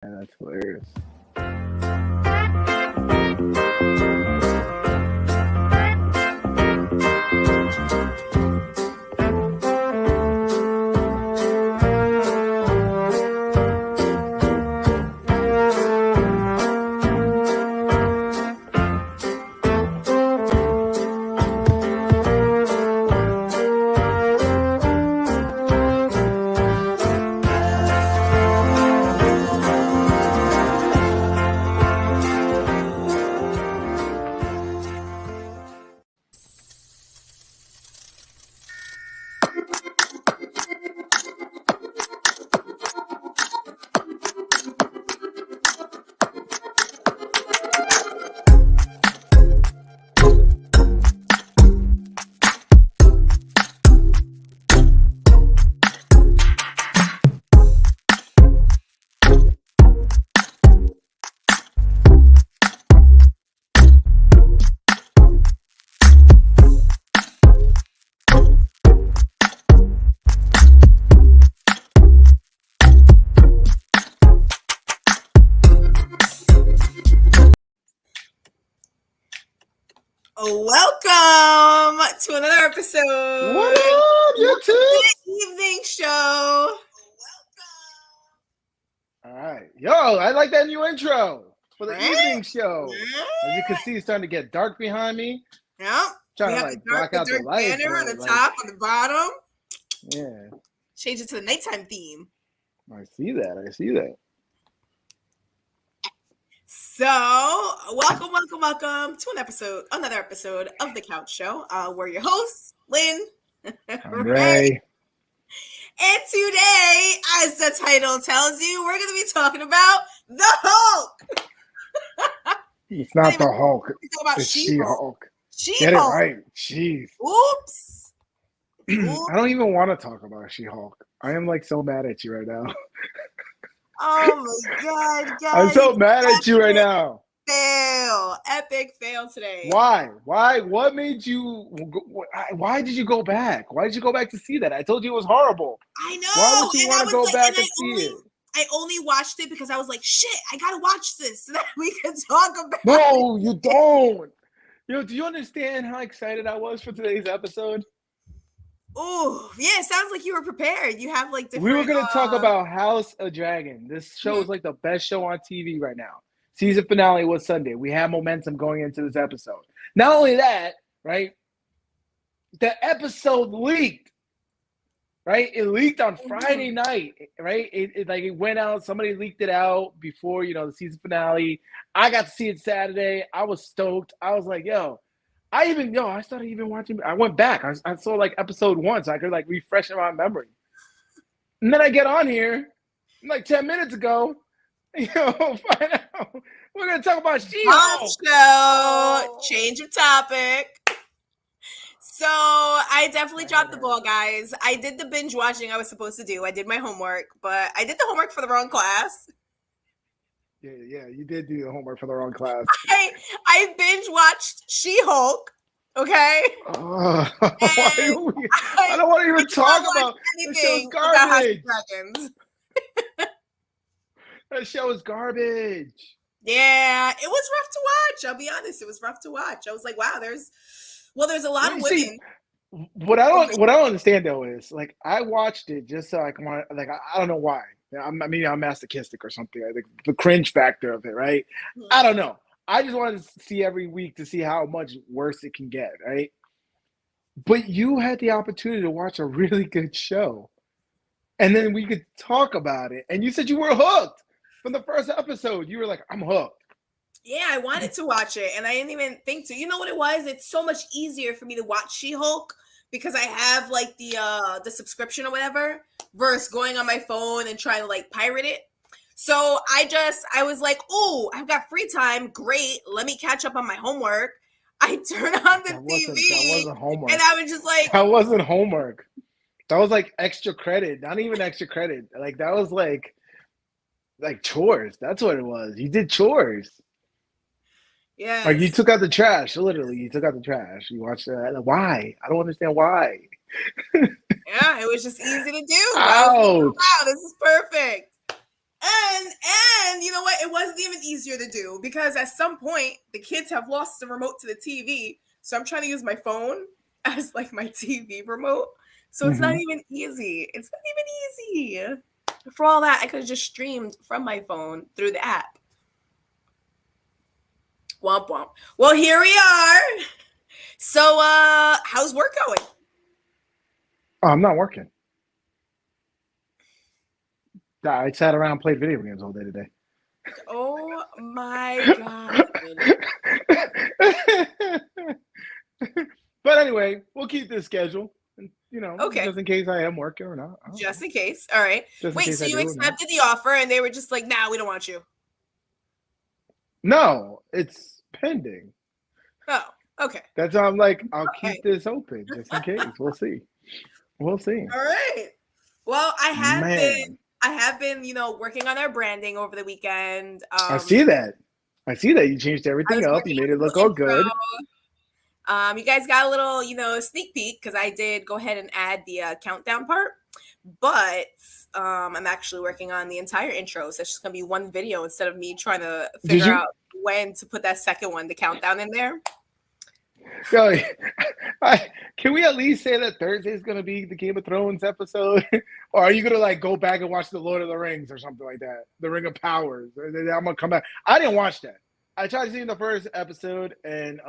And that's hilarious. Welcome to another episode. What up, YouTube? Evening show. All right. Yo, I like that new intro for the Right? evening show. As you can see, it's starting to get dark behind me. Yeah. Trying We to have like the dark, block out the dark light. banner on the but, top, on the bottom. Yeah. Change it to the nighttime theme. I see that. So, welcome to another episode of The Couch Show. We're your hosts, Lynn. I'm Ray. And today, as the title tells you, we're going to be talking about the Hulk. It's not the Hulk. We're talking about It's She-Hulk. She-Hulk. Get it right. Jeez. Oops. I don't even want to talk about She-Hulk. I am like so mad at you right now. Oh my God, guys. I'm so mad at you right now. Epic fail today. Why? What made you? Why did you go back? Why did you go back to see that? I told you it was horrible. I know. Why would you want to go back and see it? I only watched it because I was like, shit, I gotta watch this so that we can talk about it. No, you don't. Do you understand how excited I was for today's episode? Oh, yeah, it sounds like you were prepared. You have like different... We were going to talk about House of Dragon. This show is like the best show on TV right now. Season finale was Sunday. We have momentum going into this episode. Not only that, right? The episode leaked, right? It leaked on Friday night, right? It went out. Somebody leaked it out before, the season finale. I got to see it Saturday. I was stoked. I was like, I started even watching. I went back. I saw like episode 1 so I could like refresh my memory. And then I get on here like 10 minutes ago. Find out we're gonna talk about She-Hulk. Change of topic. So I definitely dropped the ball, guys. I did the binge watching I was supposed to do. I did my homework, but I did the homework for the wrong class. Yeah, you did do the homework for the wrong class. I binge watched She-Hulk. Okay. I don't want to even talk about the show's garbage. That show is garbage. Yeah, it was rough to watch. I'll be honest, it was rough to watch. I was like, wow, there's a lot of women. What I don't understand though is like I watched it just so I can want I don't know why. I'm masochistic or something. I think the cringe factor of it, right? Mm-hmm. I don't know. I just wanted to see every week to see how much worse it can get, right? But you had the opportunity to watch a really good show. And then we could talk about it. And you said you were hooked from the first episode. You were like, I'm hooked. Yeah, I wanted to watch it. And I didn't even think to. You know what it was? It's so much easier for me to watch She-Hulk because I have like the subscription or whatever versus going on my phone and trying to like pirate it. So I was like, oh, I've got free time. Great. Let me catch up on my homework. I turn on the TV. That wasn't homework. And I was just like. That wasn't homework. That was like extra credit. Not even extra credit. Like that was like chores. That's what it was. You did chores. Yeah. Like you took out the trash. Literally, you took out the trash. You watched that. Why? I don't understand why. Yeah, it was just easy to do. Ouch. Wow, this is perfect. And you know what? It wasn't even easier to do because at some point the kids have lost the remote to the TV. So I'm trying to use my phone as like my TV remote. So it's not even easy. It's not even easy. For all that, I could have just streamed from my phone through the app. Womp womp. Well, here we are. So how's work going? Oh, I'm not working. I sat around and played video games all day today. Oh my god. But anyway, we'll keep this schedule. You know, Okay. just in case I am working or not. Just in case. All right. Wait, so you accepted the offer and they were just like, nah, we don't want you. No, it's pending. Oh, okay. That's why I'm like, I'll keep this open just in case. We'll see. We'll see. All right. Well, I have been, you know, working on our branding over the weekend. I see that. You changed everything up. You made it look all good. You guys got a little, you know, sneak peek because I did go ahead and add the countdown part. But I'm actually working on the entire intro. So it's just going to be one video instead of me trying to figure out when to put that second one, the countdown in there. Yo, can we at least say that Thursday is going to be the Game of Thrones episode? Or are you going to like go back and watch the Lord of the Rings or something like that? The Ring of Powers. I'm going to come back. I didn't watch that. I tried seeing the first episode and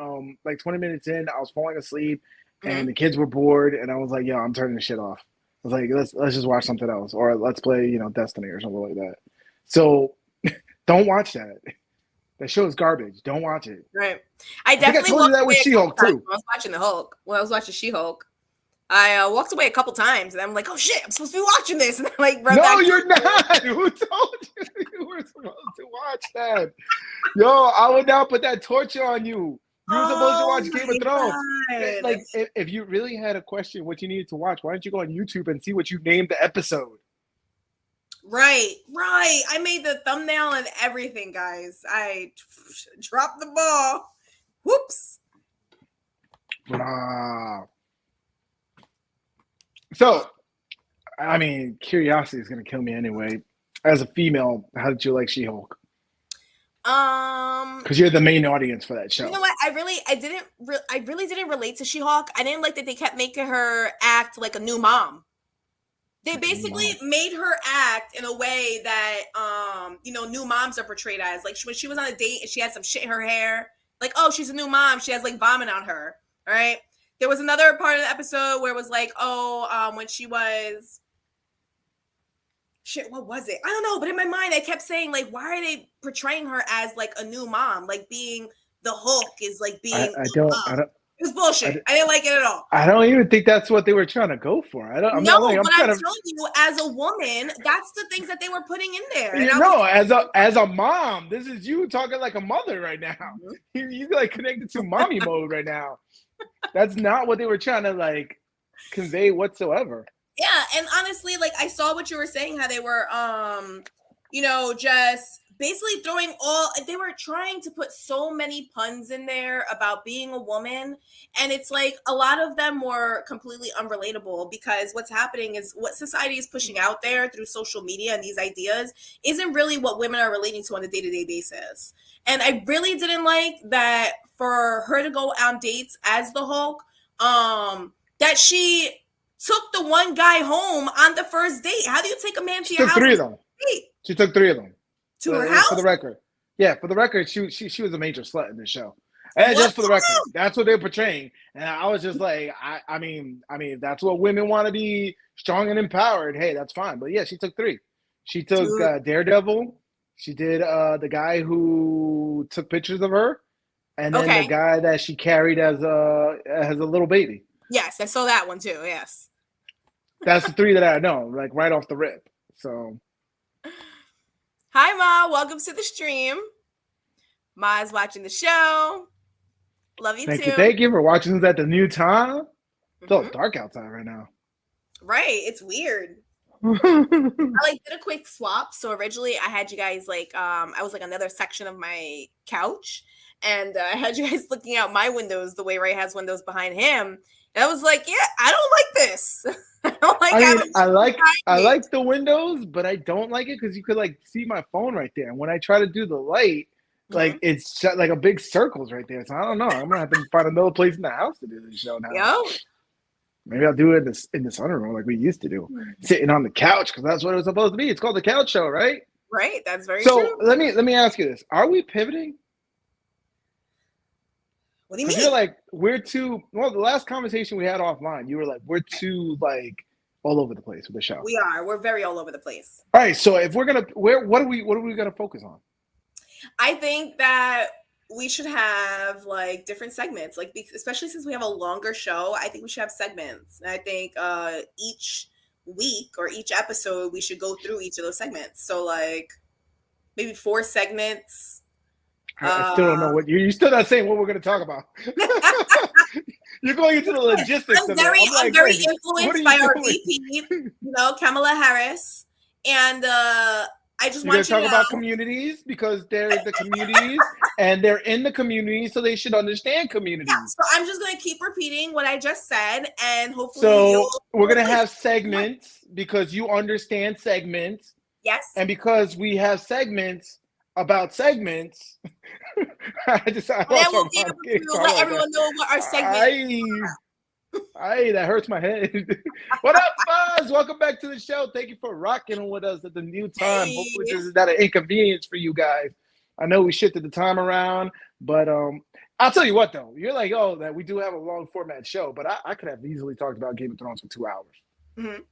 like 20 minutes in, I was falling asleep and the kids were bored and I was like, yo, I'm turning the shit off. I was like, let's just watch something else or let's play, you know, Destiny or something like that. So don't watch that. That show is garbage. Don't watch it. Right. I definitely told you that with She-Hulk too. When I was watching the Hulk. When I was watching She-Hulk, I walked away a couple times, and I'm like, "Oh shit, I'm supposed to be watching this." And I'm like, "No, you're not. Who told you you were supposed to watch that?" Yo, I would not put that torture on you. You were supposed to watch Game of Thrones. Like, if you really had a question, what you needed to watch, why don't you go on YouTube and see what you named the episode? Right. I made the thumbnail and everything, guys. I dropped the ball. Whoops. So, I mean, curiosity is going to kill me anyway. As a female, how did you like She-Hulk? Because you're the main audience for that show. You know what? I really didn't relate to She-Hulk. I didn't like that they kept making her act like a new mom. They basically made her act in a way that, you know, new moms are portrayed as. Like when she was on a date and she had some shit in her hair, like, oh, she's a new mom. She has like vomit on her. All right. There was another part of the episode where it was like, oh, when she was shit, what was it? I don't know. But in my mind, I kept saying, like, why are they portraying her as like a new mom? Like being the Hulk is like being. I don't. It was bullshit. I didn't like it at all. I don't even think that's what they were trying to go for. I'm I'm telling you, as a woman, that's the things that they were putting in there. And as a mom, this is you talking like a mother right now. You like connected to mommy mode right now. That's not what they were trying to like convey whatsoever. Yeah, and honestly, like I saw what you were saying, how they were, you know, just basically they were trying to put so many puns in there about being a woman. And it's like a lot of them were completely unrelatable because what's happening is what society is pushing out there through social media and these ideas isn't really what women are relating to on a day-to-day basis. And I really didn't like that for her to go on dates as the Hulk, that she took the one guy home on the first date. How do you take a man to your house? She took three of them. To her house? For the record. Yeah, for the record, she was a major slut in this show. And just for the record, that's what they're portraying. And I was just like, I mean, if that's what women want to be, strong and empowered, hey, that's fine. But yeah, she took three. She took Daredevil. She did the guy who took pictures of her, and then the guy that she carried as a little baby. Yes, I saw that one too. Yes. That's the three that I know, like right off the rip. So. Hi, Ma. Welcome to the stream. Ma's watching the show. Love you too. Thank you for watching us at the new time. It's all dark outside right now. Right. It's weird. I did a quick swap. So originally I had you guys I was like another section of my couch. And I had you guys looking out my windows the way Ray has windows behind him. I was like, yeah, I don't like this. I don't like I mean, having I me. like the windows, but I don't like it because you could like see my phone right there. And when I try to do the light, like Mhm. it's like a big circles right there. So I don't know. I'm gonna have to find another place in the house to do this show now. Yo. Maybe I'll do it in the sunroom like we used to do, sitting on the couch because that's what it was supposed to be. It's called the couch show, right? Right. That's very So true. let me ask you this: Are we pivoting? What do you Because you're mean? like we're too. Well, the last conversation we had offline, you were like we're too like all over the place with the show. We are. We're very all over the place. All right, so if we're gonna, what are we gonna focus on? I think that we should have like different segments, like especially since we have a longer show. I think we should have segments. And I think each week or each episode we should go through each of those segments. So like maybe 4 segments. I still don't know what you're still not saying what we're gonna talk about. You're going into the logistics of it. I'm I'm like, very wait, what are influenced you by our doing? VP, Kamala Harris, and I just You're gonna want you to talk know. about communities because they're the communities and they're in the community, so they should understand Yeah, communities. so I'm just going to keep repeating what I just said, and hopefully So you'll we're gonna relate. have segments because you understand segments, Yes. and because we have segments about segments. I And I lost my will be able mind. I can't to talk let like that. everyone know what our segment. That hurts my head. What up, Buzz? Welcome back to the show. Thank you for rocking with us at the new time. Hey, Hopefully, this is not an inconvenience for you guys. I know we shifted the time around, but I'll tell you what though. You're like, oh, that we do have a long format show, but I could have easily talked about Game of Thrones for 2 hours. mhm.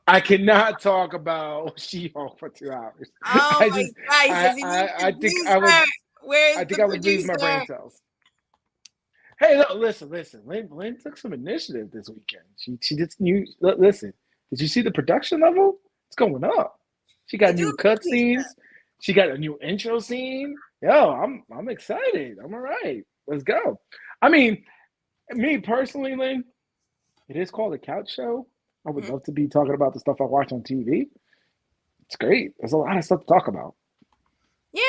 I cannot talk about She-Hulk for 2 hours. Oh I my just, God, he says he needs I the think I would, producer. Where's I think the I would lose my brain producer? cells. Hey, look, listen. Lynn took some initiative this weekend. She did new. Listen, did you see the production level? It's going up. She I got do new appreciate that. cutscenes. She got a new intro scene. Yo, I'm excited. I'm all right. Let's go. I mean, me personally, Lynn, it is called a couch show. I would Mhm. love to be talking about the stuff I watch on TV. It's great. There's a lot of stuff to talk about. Yeah,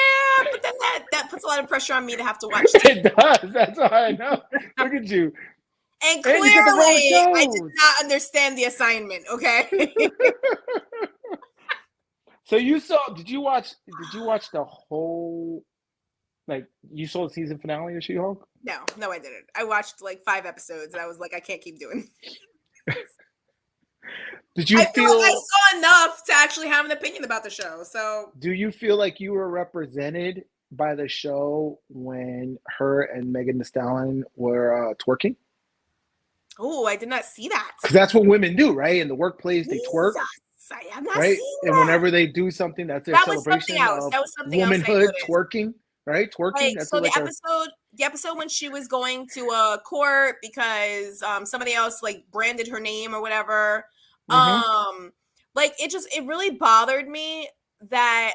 but then that puts a lot of pressure on me to have to watch TV. It does. That's all I know. Look at you. And And you get the wrong clearly, I did shows. not understand the assignment. Okay. So you saw? Did you watch? Did you watch the whole? Like you saw the season finale of She-Hulk? No, I didn't. I watched like 5 episodes, and I was like, I can't keep doing. Did you I feel like I feel? saw enough to actually have an opinion about the show. So Do you feel like you were represented by the show when her and Megan Thee Stallion were twerking? oh, I did not see that. Because that's what women do, right? In the workplace, they twerk, Jesus, I have not right? seen And that. whenever they do something, that's their That was something celebration else. of That was something else I womanhood. noticed. Twerking, right? Twerking. Like That's so, like a the episode when she was going to a court because somebody else like branded her name or whatever. mhm. Like it really bothered me that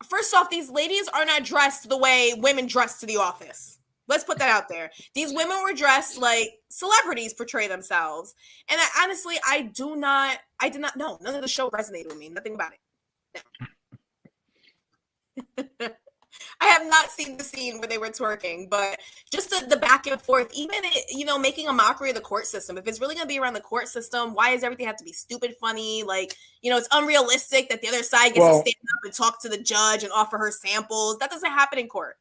first off, these ladies are not dressed the way women dress to the office. Let's put that out there. These women were dressed like celebrities portray themselves. And honestly, I did not know. None of the show resonated with me. Nothing about it. No. I have not seen the scene where they were twerking, but just the back and forth, even making a mockery of the court system. If it's really going to be around the court system, why does everything have to be stupid funny? Like, it's unrealistic that the other side gets to Well, stand up and talk to the judge and offer her samples. That doesn't happen in court.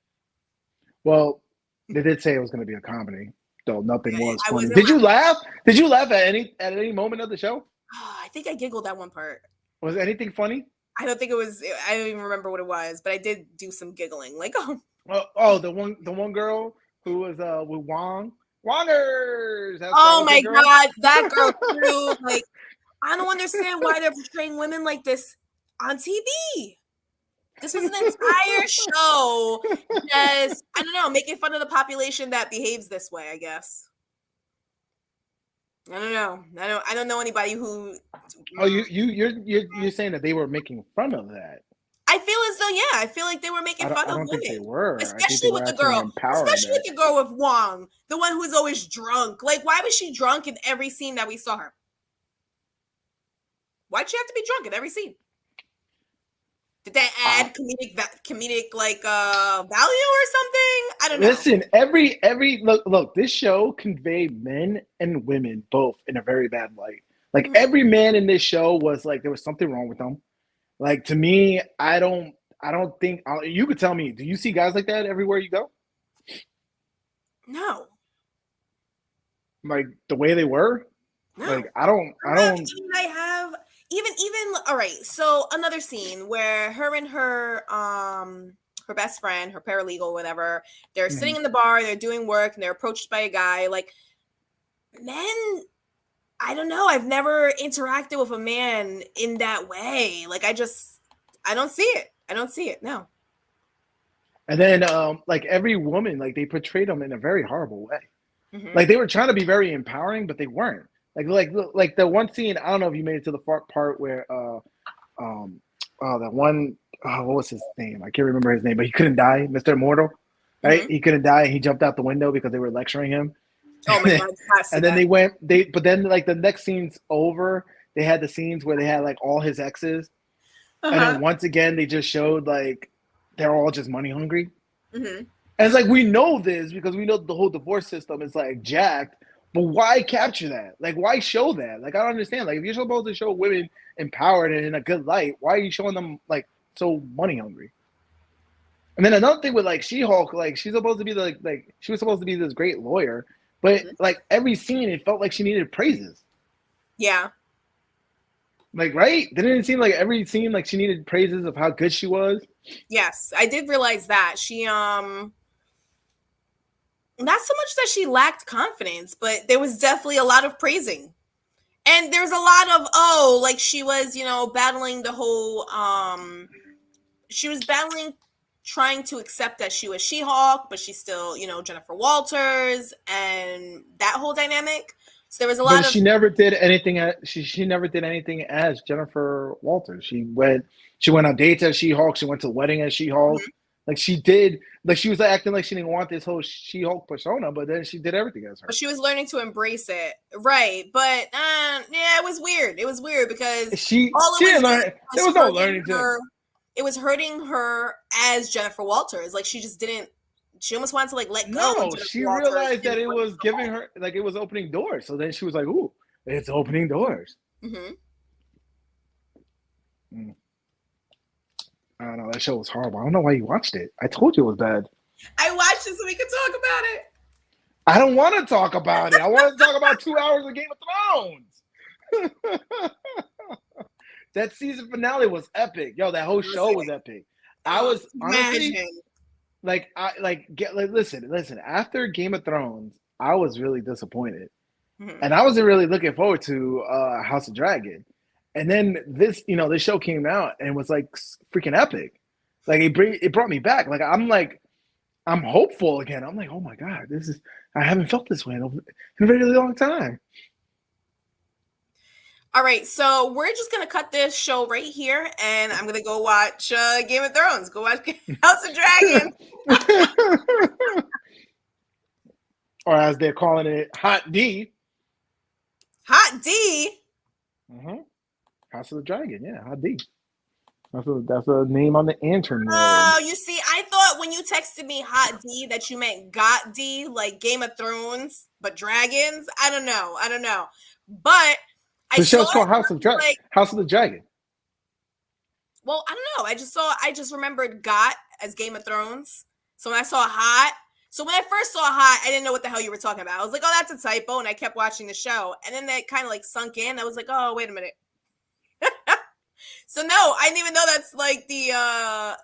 well, they did say it was going to be a comedy, though nothing was I funny. wasn't Did you laughing. laugh? Did you laugh at any moment of the show? I think I giggled at one part. Was anything funny? I don't even remember what it was, but I did do some giggling. Like, oh, The one girl who was with Wongers. That oh was my the girl. God, that girl too. Like, I don't understand why they're portraying women like this on TV. This was an entire show just, I don't know, making fun of the population that behaves this way, I guess. I don't know. I don't know anybody who. Oh, you're saying that they were making fun of that? I feel as though, yeah, I feel like they were making fun I of don't think they women, were. I think they especially were with the actually girl, empowering especially that. with the girl with Wong, the one who's always drunk. Like, why was she drunk in every scene that we saw her? Why'd she have to be drunk in every scene? Did that Uh, add comedic like value or something? I don't know. Listen, every look, this show conveyed men and women both in a very bad light. Like Mhm. every man in this show was like there was something wrong with them. Like to me, I don't think you could tell me. Do you see guys like that everywhere you go? No, Like the way they were? Like no. I don't. I have even all right. So another scene where her and her best friend, her paralegal, whatever, they're sitting Mhm. in the bar, they're doing work, and they're approached by a guy. Like men, I don't know. I've never interacted with a man in that way. Like I don't see it. I don't see it. No. And then like every woman, like they portrayed them in a very horrible way. Hmm. Like they were trying to be very empowering, but they weren't. Like the one scene. I don't know if you made it to the part where um that one what was his name? I can't remember his name, but he couldn't die, Mr. Immortal. Right? Hmm. He couldn't die. He jumped out the window because they were lecturing him. Oh my god, I see And then that. but then like the next scene's over. They had the scenes where they had like all his exes, Uh and huh. then once again they just showed like they're all just money hungry. Hmm. And it's like we know this because we know the whole divorce system is like jacked. But why capture that? Like, why show that? Like, I don't understand. Like, if you're supposed to show women empowered and in a good light, why are you showing them like so money hungry? And then another thing with like She-Hulk, like she's supposed to be like she was supposed to be this great lawyer, but Hmm. like every scene, it felt like she needed praises. Yeah. Like, right? Didn't it seem like every scene like she needed praises of how good she was? Yes, I did realize that she not so much that she lacked confidence, but there was definitely a lot of praising. And there's a lot of like she was, battling the whole she was battling trying to accept that she was She-Hulk, but she's still, Jennifer Walters and that whole dynamic. So there was a lot But of she never did anything. She never did anything as Jennifer Walters. She went on dates as She-Hulk. She went to the wedding as She-Hulk. Mhm. Like she did. Like she was acting like she didn't want this whole She-Hulk persona, but then she did everything as But her. she was learning to embrace it. Right. But yeah, it was weird. It was weird because all it She was didn't doing learn. There was was no hurting learning to. her. It was hurting her as Jennifer Walters. Like she just didn't she almost wanted to like let go of No, Jennifer she Walters realized and that it embrace was the giving her like it was opening doors. So then she was like, "Ooh, it's opening doors." whole. Hmm. Mm. I don't know. That show was horrible. I don't know why you watched it. I told you it was bad. I watched it so we could talk about it. I don't want to talk about it. I want to talk about 2 hours of Game of Thrones. That season finale was epic. Yo, that whole show Listen, was epic. I was honestly imagine. listen. After Game of Thrones, I was really disappointed, Mhm. and I wasn't really looking forward to House of Dragon. And then this show came out and was like freaking epic. Like it brought me back. I'm hopeful again. I'm like, oh my god, I haven't felt this way in a really long time. All right, so we're just gonna cut this show right here, and I'm gonna go watch Game of Thrones. Go watch House of Dragon. Or as they're calling it, Hot D. Hot D. Mm-hmm. House of the Dragon, yeah, Hot D. That's a name on the internet. Oh, you see, I thought when you texted me Hot D that you meant Got D, like Game of Thrones, but dragons. I don't know. I don't know. But I The saw show's called it like, House of the Dragon. well, I don't know. I just remembered Got as Game of Thrones. So when I saw Hot, so when I first saw Hot, I didn't know what the hell you were talking about. I was like, oh, that's a typo. And I kept watching the show. And then that kind of like sunk in. I was like, oh, wait a minute. So no, I didn't even know that's like the Oh,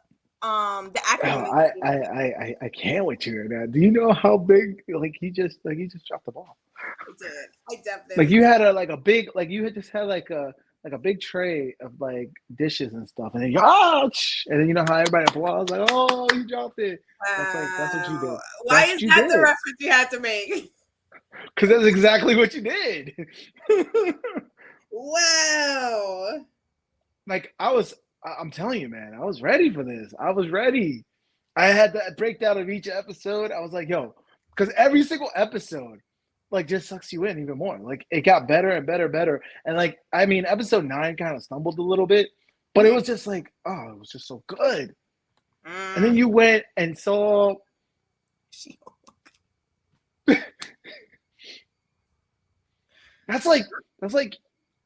acronym. I can't wait to hear that. Do you know how big he just dropped the ball? I did. I Like definitely you did. had a big you had just had like a big tray of like dishes and stuff, and then and then you know how everybody applauds like, oh, you dropped it. That's what you Wow. did. Why That's is what you that the did. reference you had to make? Because that's exactly what you did. Wow. Like I'm telling you, man, I was ready for this. I was ready. I had that breakdown of each episode. I was like, yo, because every single episode, like, just sucks you in even more. Like, it got better and better and better. And like, I mean, episode 9 kind of stumbled a little bit, But it was just like, oh, it was just so good. And then you went and saw She-Hulk. that's like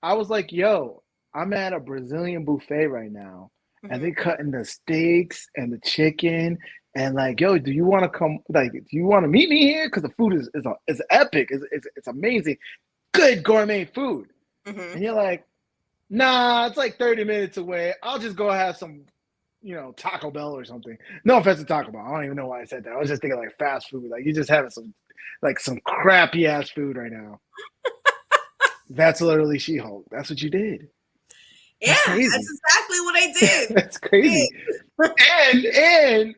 I was like, yo, I'm at a Brazilian buffet right now. And they cutting the steaks and the chicken and like, yo, do you want to come? Like, do you want to meet me here? Because the food is epic. It's amazing, good gourmet food. And you're like, nah, it's like 30 minutes away. I'll just go have some, Taco Bell or something. No offense to Taco Bell. I don't even know why I said that. I was just thinking like fast food. Like you're just having some crappy ass food right now. That's literally She-Hulk. That's what you did. That's crazy. That's exactly what I did. That's crazy. and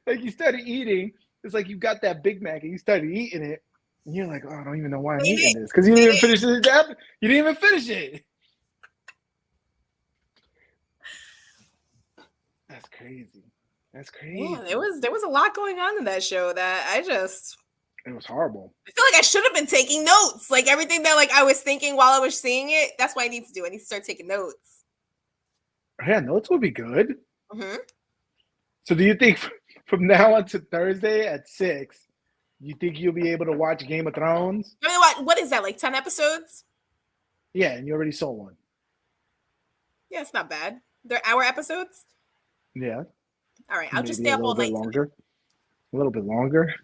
like you started eating. It's like you got that Big Mac and you started eating it, and you're like, oh, I don't even know why I'm eating this because you didn't even finish it. You didn't even finish it. That's crazy. That's crazy. Yeah, there was a lot going on in that show that it was horrible. I feel like I should have been taking notes. Like everything that like I was thinking while I was seeing it. That's what I need to do. I need to start taking notes. Yeah, notes would be good. So do you think from now on to Thursday at 6, you think you'll be able to watch Game of Thrones? I mean, what is that, like 10 episodes? Yeah, and you already saw one. Yeah, it's not bad. They're hour episodes? Yeah. All right, I'll just stay up all night. A little bit longer.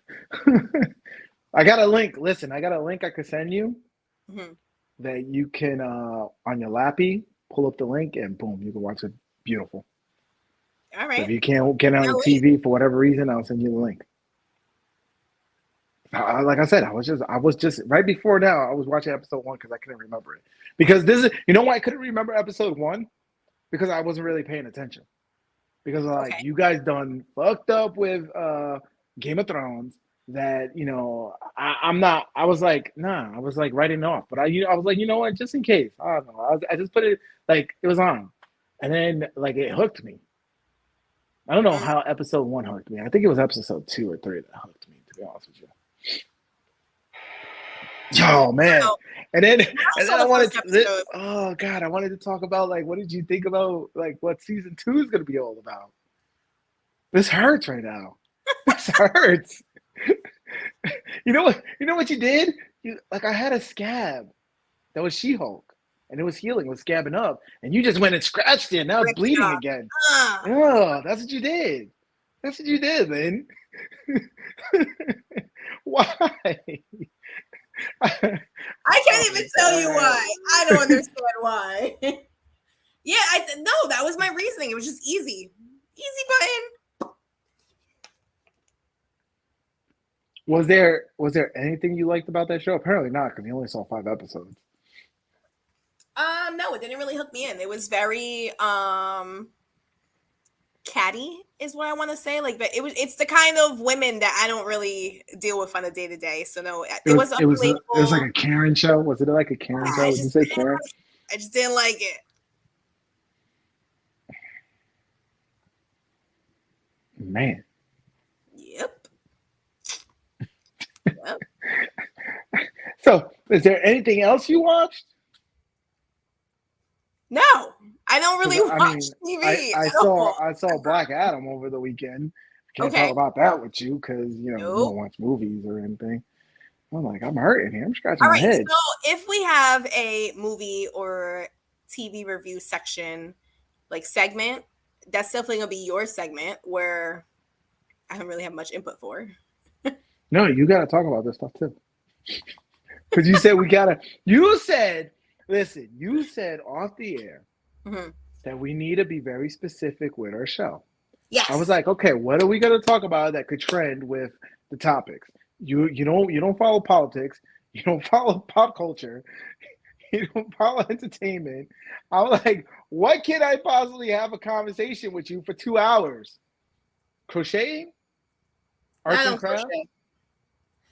I got a link. Listen, I got a link I could send you that you can, on your lappy, pull up the link and boom, you can watch it. Beautiful. All right. So if you can't get on the TV for whatever reason, I'll send you the link. Like I said, I was just right before now. I was watching episode 1 because I couldn't remember it. Because this is, you know why I couldn't remember episode 1? Because I wasn't really paying attention. Because like you guys done fucked up with Game of Thrones. That I'm not. I was like, nah. I was like writing off. But I was like, you know what? Just in case. I don't know. I just put it like it was on, and then like it hooked me. I don't know how episode 1 hooked me. I think it was episode 2 or 3 that hooked me. To be honest with you. Yo, man. And then I wanted to. Oh God, I wanted to talk about like what did you think about like what season 2 is going to be all about? This hurts right now. This hurts. You know what you did? Like I had a scab that was She-Hulk, and it was healing, it was scabbing up, and you just went and scratched it. Now it's bleeding again. Oh, that's what you did. That's what you did, man. Why? I can't even tell you why. I don't understand why. Yeah, no, that was my reasoning. It was just easy button. Was there anything you liked about that show? Apparently not, because you only saw 5 episodes. No, it didn't really hook me in. It was very catty, is what I want to say. Like, but it's the kind of women that I don't really deal with on a day to day. So no, it was like a Karen show. Was it like a Karen show? Did you say Karen? I just didn't like it. Man. Yep. So, is there anything else you watched? No, I don't really watch TV. I saw Black Adam over the weekend. Can't talk about that with you because you don't watch movies or anything. I'm like, I'm hurting here. I'm scratching my head. So if we have a movie or TV review section, like segment, that's definitely gonna be your segment where I don't really have much input for. No, you gotta talk about this stuff too. Because you said you said off the air that we need to be very specific with our show. Yes. I was like, okay, what are we gonna talk about that could trend with the topics? You don't follow politics, you don't follow pop culture, you don't follow entertainment. I'm like, what can I possibly have a conversation with you for 2 hours? Crocheting? Arts and crafts? Crochet.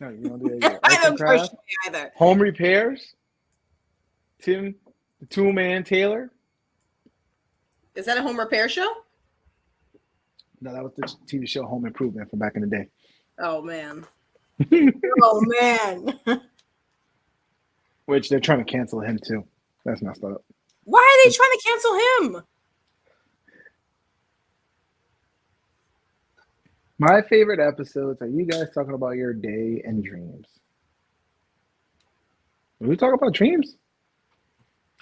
No, you don't do that either. I don't crochet either. Home repairs? Tim, the Tool Man Taylor? Is that a home repair show? No, that was the TV show Home Improvement from back in the day. Oh, man. Oh, man. Which they're trying to cancel him, too. That's messed up. Why are they trying to cancel him? My favorite episodes are you guys talking about your day and dreams. Are we talking about dreams?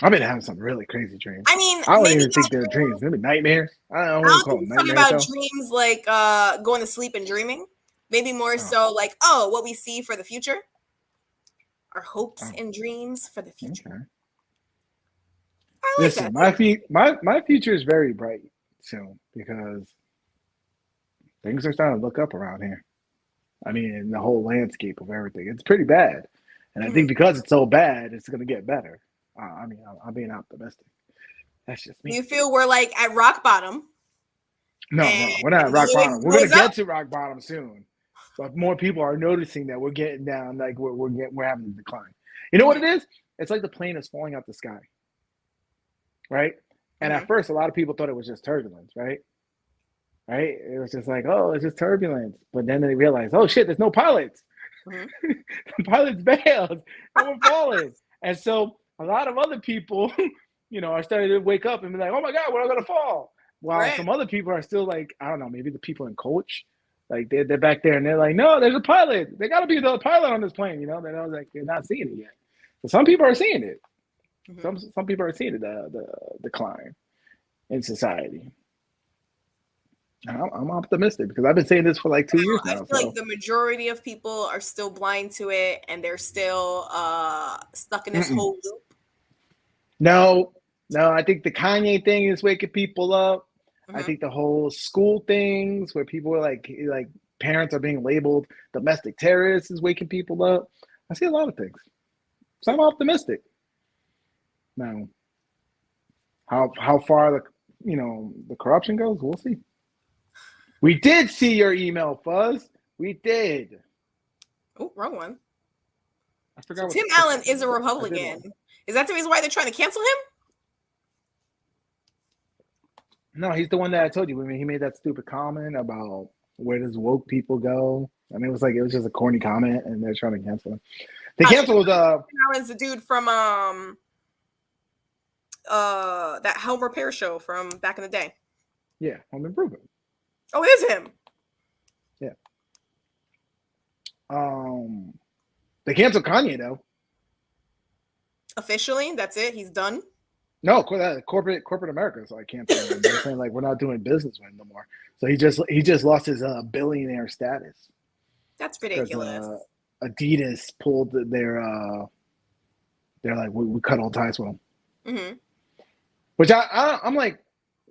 I've been having some really crazy dreams. I mean, I don't maybe even think not they're dreams. dreams. Maybe nightmares. I don't know I what you don't call think them. he's talking Nightmares about though. dreams like going to sleep and dreaming. Maybe more Oh, so like, oh, what we see for the future, our hopes oh, and dreams for the future. okay. I like Listen, that. my future is very bright soon because things are starting to look up around here. I mean, the whole landscape of everything. It's pretty bad. And I think Mhm. because it's so bad, it's going to get better. I mean, I'm being optimistic. That's just You me. feel we're like at rock bottom, No, and no, we're not at the rock only way bottom. it We're going goes to up. get to rock bottom soon. But more people are noticing that we're getting down, like we're having a decline. You know what it is? It's like the plane is falling out the sky, right? And at Mhm. first, a lot of people thought it was just turbulence, right? Right? It was just like, oh, it's just turbulence. But then they realized, oh shit, there's no pilots. Mhm. The pilots bailed and we're falling. And so a lot of other people, are starting to wake up and be like, oh my God, we're all gonna fall. While Right. some other people are still like, I don't know, maybe the people in coach, like they're back there and they're like, no, there's a pilot. They gotta be the pilot on this plane, they're like they're not seeing it yet. So some people are seeing it. Mhm. Some people are seeing the decline in society. I'm optimistic because I've been saying this for like 2 years I now. feel like So the majority of people are still blind to it, and they're still stuck in this mm-mm. whole loop. No, no, I think the Kanye thing is waking people up. I Mhm. think the whole school things where people are like parents are being labeled domestic terrorists is waking people up. I see a lot of things. So I'm optimistic. Now, how far the corruption goes, we'll see. We did see your email, Fuzz. We did. Oh, wrong one. I So forgot what the Tim subject Allen was, is a but I did one. Republican. Is that the reason why they're trying to cancel him? No, he's the one that I told you. I mean, he made that stupid comment about where does woke people go. I mean, it was just a corny comment, and they're trying to cancel him. They Gotcha. canceled. Tim Allen's the dude from that Home Repair show from back in the day. Yeah, Home Improvement. Oh, it is him. Yeah. They canceled Kanye though. Officially, that's it. He's done. No, corporate America is like canceling him. They're saying like we're not doing business with him no more. So he just lost his billionaire status That's because ridiculous. Adidas pulled they're like we cut all ties with him. Mm-hmm. Which I'm like,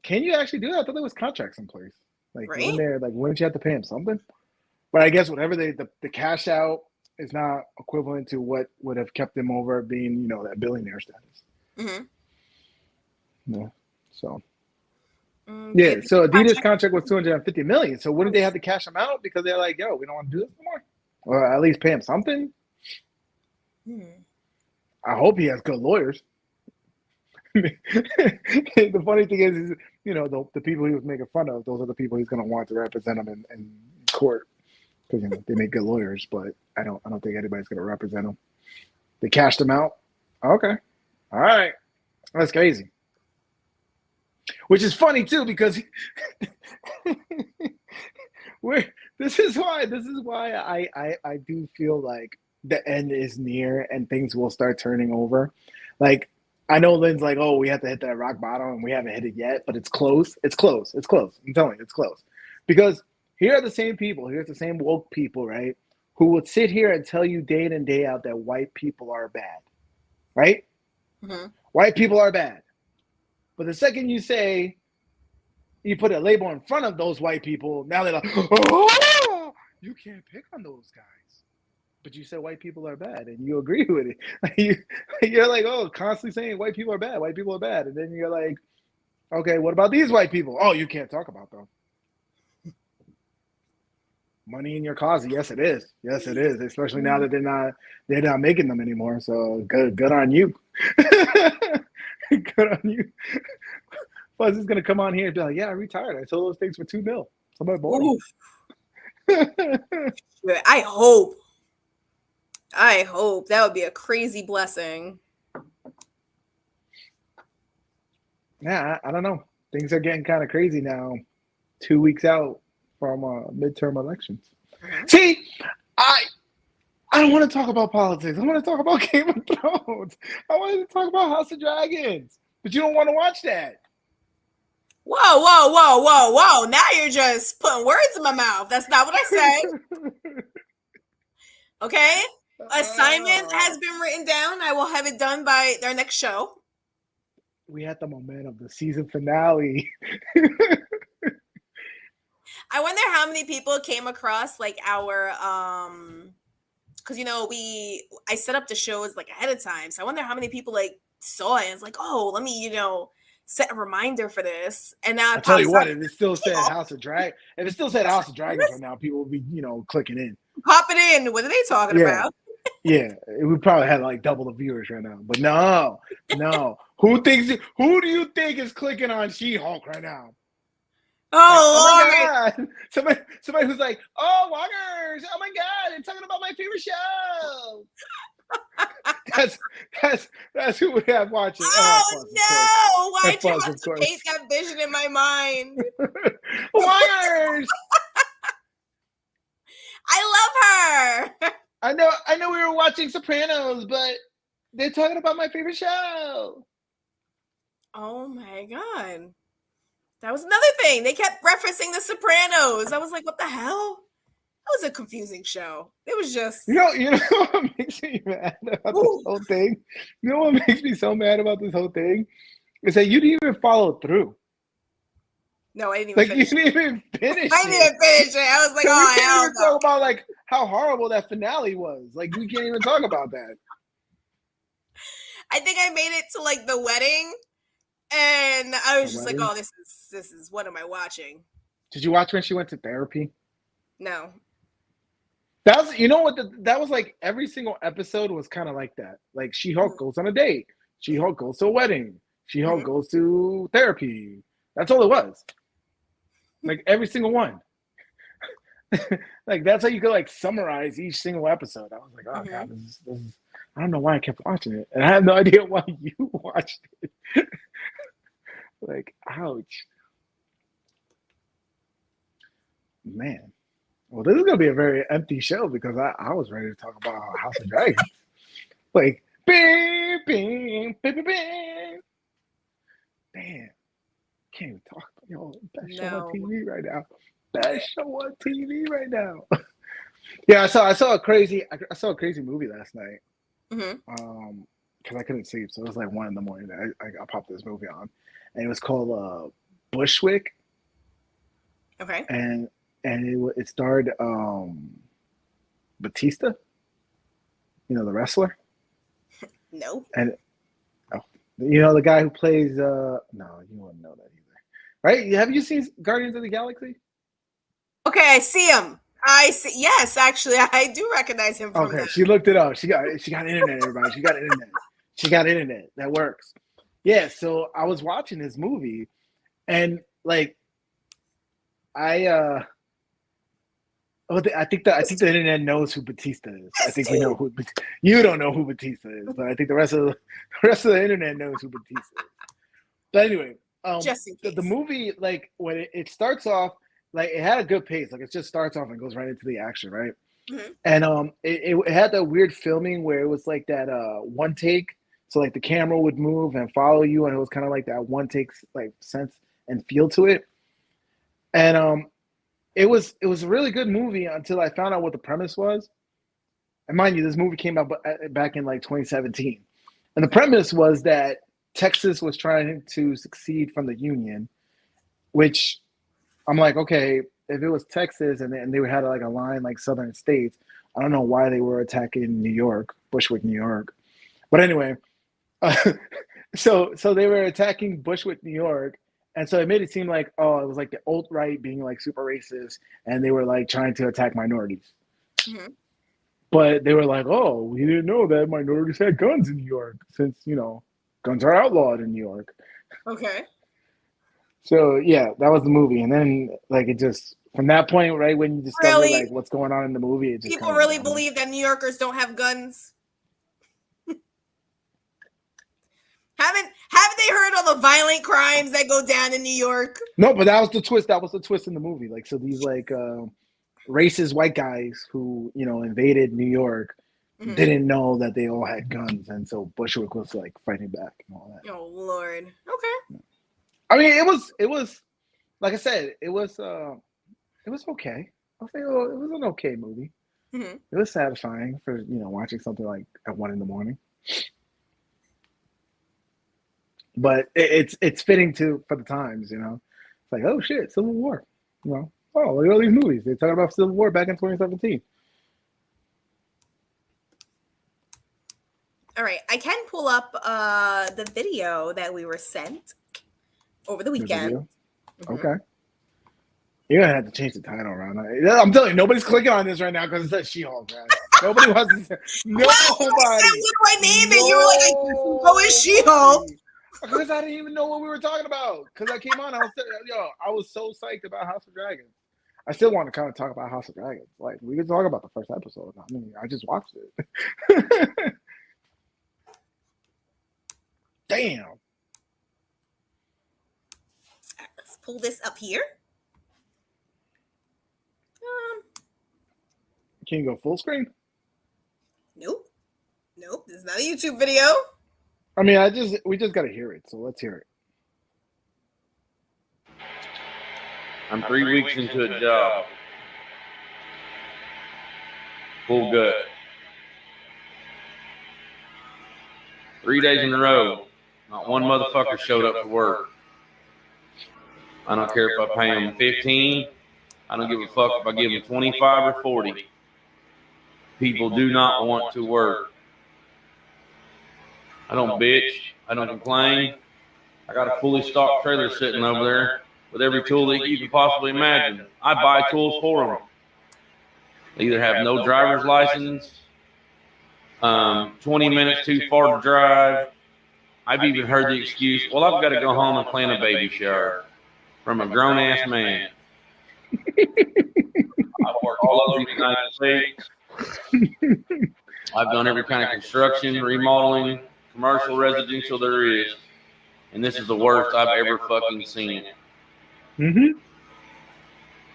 can you actually do that? I thought there was contracts in place. Like Right? wouldn't you have to pay him something? But I guess whatever the cash out is not equivalent to what would have kept him over being that billionaire status. Mm-hmm. Yeah. So Give yeah. the So Adidas contract. contract was 250 million. So wouldn't they have to cash him out because they're like, yo, we don't want to do this anymore, or at least pay him something? I hope he has good lawyers. The funny thing is the people he was making fun of, those are the people he's going to want to represent him in court because they make good lawyers. But I don't think anybody's going to represent him. They cashed him out. Okay, all right, that's crazy. Which is funny too because this is why I do feel like the end is near and things will start turning over. Like I know Lynn's like, oh, we have to hit that rock bottom and we haven't hit it yet, but it's close. It's close. It's close. I'm telling you, it's close. Because here are the same people, here's the same woke people, right? Who would sit here and tell you day in and day out that white people are bad. Right? Mm-hmm. White people are bad. But the second you put a label in front of those white people, now they're like, oh, you can't pick on those guys. But you said white people are bad, and you agree with it. You're like, oh, constantly saying white people are bad, and then you're like, okay, what about these white people? Oh, you can't talk about them. Money in your closet, yes, it is. Yes, it is. Especially now that they're not making them anymore. So good on you. Good on you. Fuzz is gonna come on here and be like, yeah, I retired. I sold those things for $2 million. Somebody bought them. I hope. That would be a crazy blessing. Yeah, I don't know. Things are getting kind of crazy now. 2 weeks out from midterm elections. Mhm. See, I I don't want to talk about politics. I want to talk about Game of Thrones. I want to talk about House of Dragons. But you don't want to watch that. Whoa, whoa, whoa, whoa, whoa. Now you're just putting words in my mouth. That's not what I said. Okay? Assignment has uh, been written down. I will have it done by their next show. we had the momentum, the season finale. I wonder how many people came across like our because I set up the shows like ahead of time. So I wonder how many people like saw it and it's like, oh, let me, set a reminder for this. And now I it tell you pops what, up. if it still said if it still said House of Dragons Let's right now, people would be, clicking in. pop it in. What are they talking Yeah, about? yeah. We probably had like double the viewers right now. But no, no. Who do you think is clicking on She-Hulk right now? Like, oh my Oh Lord. god. Somebody who's like, oh Walkers, oh my god, they're talking about my favorite show. That's that's who we have watching. Oh, Oh Fuzz, of course. no. And Why'd you Fuzz, have of to paint course. that vision in my mind? Walkers! I love her. I know we were watching Sopranos, but they're talking about my favorite show. Oh my god. That was another thing. They kept referencing The Sopranos. I was like, what the hell? That was a confusing show. It was just You know what makes me mad about this ooh. whole thing? You know what makes me so mad about this whole thing? Is that you didn't even follow through. No, I didn't even Like you finish it. didn't even I finish didn't it. even finish it. I was like, So we oh can't hell even no. talk about like how horrible that finale was. Like we can't even talk about that. I think I made it to like the wedding, and I The was just like, wedding. oh, this is what am I watching? Did you watch when she went to therapy? No. That was, you know what? That was like every single episode was kind of like that. Like She Hulk goes on a date. She Hulk goes to a wedding. She Hulk Mm-hmm. goes to therapy. That's all it was. Like every single one. Like that's how you could like summarize each single episode. I was like, oh Mm-hmm. god, this is. I don't know why I kept watching it, and I have no idea why you watched it. Like, ouch, man. Well, this is gonna be a very empty show because I was ready to talk about House of Dragons. Like, bing, bing, bing, bing, bing. Damn, can't even talk about best show on No. TV right now. Best show on TV right now. Yeah, I saw a crazy movie last night. Mm-hmm. Because I couldn't sleep, so it was like 1 in the morning. I popped this movie on, and it was called Bushwick, Okay. and it starred Batista, the wrestler, No. and oh, the guy who plays no, you wouldn't know that either, right? Have you seen Guardians of the Galaxy? Okay, I see him. I see. Yes, actually, I do recognize him from Okay, that. she looked it up. She got internet, everybody. She got internet. She got internet. That works. Yeah, so I was watching this movie and like I I think the internet knows who Batista is. I This think we know dude. who you don't know who Batista is, but I think the rest of the internet knows who Batista is. But anyway, Just in the case. movie, like when it starts off, like it had a good pace. Like it just starts off and goes right into the action, right? Mm-hmm. And it had that weird filming where it was like that one take, so like the camera would move and follow you, and it was kind of like that one take like sense and feel to it. And it was a really good movie until I found out what the premise was. And mind you, this movie came out back in like 2017, and the premise was that Texas was trying to succeed from the Union, which I'm like, okay, if it was Texas and they had like a line like Southern states, I don't know why they were attacking New York, Bushwick, New York. But anyway, uh, so they were attacking Bushwick, New York, and so it made it seem like it was like the alt right being like super racist, and they were like trying to attack minorities. Mm-hmm. But they were like, oh, we didn't know that minorities had guns in New York since guns are outlawed in New York. Okay. So yeah, that was the movie, and then like it just from that point, right when you discover Really? like what's going on in the movie, it just People kind of went really downhill. believe that New Yorkers don't have guns? Haven't Haven't they heard all the violent crimes that go down in New York? No, but that was the twist. That was the twist in the movie. Like, so these like racist white guys who invaded New York didn't know that they all had guns, and so Bushwick was like fighting back and all that. Oh Lord. Okay. I mean, it was like I said, it was okay. I'll say it was an okay movie. Mm-hmm. It was satisfying for watching something like at 1 a.m. But it's fitting for the times, It's like, oh shit, Civil War, Oh, look at all these movies. They're talking about Civil War back in 2017. All right, I can pull up the video that we were sent over the weekend. Mm-hmm. Okay. You're gonna have to change the title around. I'm telling you, nobody's clicking on this right now because it says She-Hulk, guys. Nobody wants to say. Nobody. What do I name it? You were like, "Go is She-Hulk." Because I didn't even know what we were talking about. Because I came on, I was so psyched about House of Dragons. I still want to kind of talk about House of Dragons. Like, we could talk about the first episode. I mean, I just watched it. Damn. Let's pull this up here. Can you go full screen? Nope. This is not a YouTube video. I mean, we just got to hear it. So let's hear it. I'm 3 weeks into a job. Full gut. 3 days in a row, not one motherfucker showed up for work. I don't care if I pay them 15. I don't give a fuck if I give them 25 or 40. People do not want to work. I don't bitch. I don't complain. I got a fully stocked trailer sitting over there with every tool that you can possibly imagine. I buy tools for them. They either have no driver's license, 20 minutes too far to drive. I've even heard the excuse, well, I've got to go home and plan a baby shower from a grown-ass man. I've worked all over the United States. I've done every kind of construction, remodeling, commercial, residential there is. And this is the worst I've ever fucking seen it. Mm-hmm.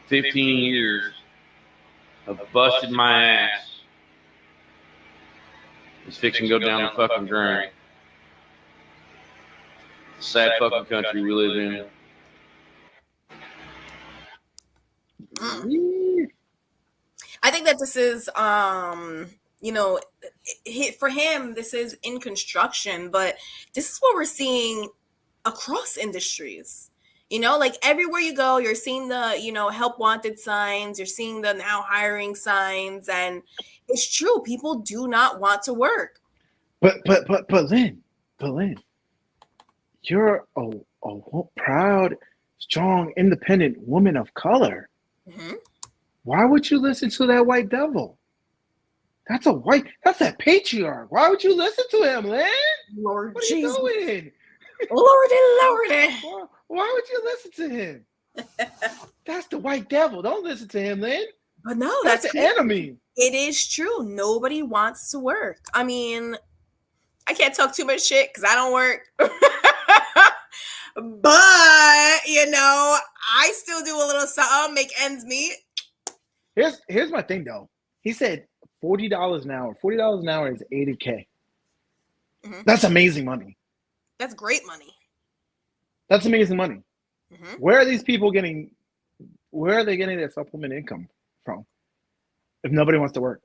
15 years of busted my ass. It's fixing to go down the fucking drain. Sad fucking country we live in. I think that this is, for him, this is in construction, but this is what we're seeing across industries. Like everywhere you go, you're seeing the, help wanted signs, you're seeing the now hiring signs, and it's true. People do not want to work. But Lynn, you're a proud, strong, independent woman of color. Mm-hmm. Why would you listen to that white devil? That's that patriarch. Why would you listen to him, Lynn? Lord what are you doing? Lordy. Why would you listen to him? That's the white devil. Don't listen to him, Lynn. But no, that's the enemy. It is true. Nobody wants to work. I mean, I can't talk too much shit because I don't work. But, I still do a little something, make ends meet. Here's my thing, though. He said $40 an hour. $40 an hour is $80K. Mm-hmm. That's amazing money. That's great money. That's amazing money. Mm-hmm. Where are these people getting their supplement income from if nobody wants to work?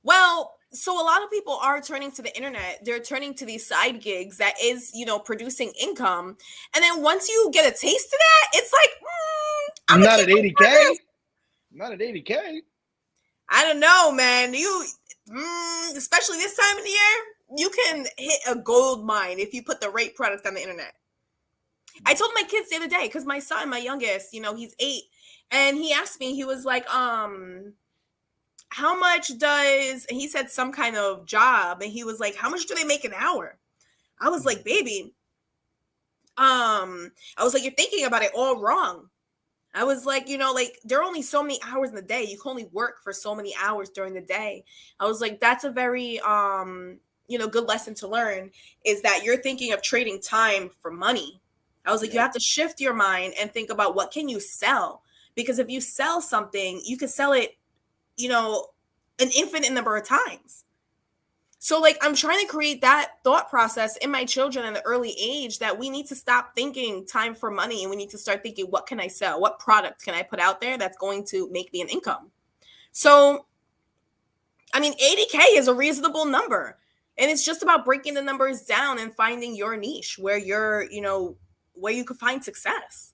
Well, so a lot of people are turning to the internet. They're turning to these side gigs that is, producing income. And then once you get a taste of that, it's like, I'm not at 80K. Not at 80K. I don't know, man. Especially this time of the year, you can hit a gold mine if you put the right product on the internet. I told my kids the other day, because my son, my youngest, he's 8, and he asked me, he was like, how much and he said some kind of job, and he was like, how much do they make an hour? I was like, baby, I was like, you're thinking about it all wrong. I was like, there are only so many hours in the day. You can only work for so many hours during the day. I was like, that's a very good lesson to learn is that you're thinking of trading time for money. I was like, you have to shift your mind and think about what can you sell? Because if you sell something, you can sell it, an infinite number of times. So like, I'm trying to create that thought process in my children at an early age that we need to stop thinking time for money, and we need to start thinking, what can I sell? What product can I put out there that's going to make me an income? So, I mean, 80K is a reasonable number. And it's just about breaking the numbers down and finding your niche where you're, where you can find success.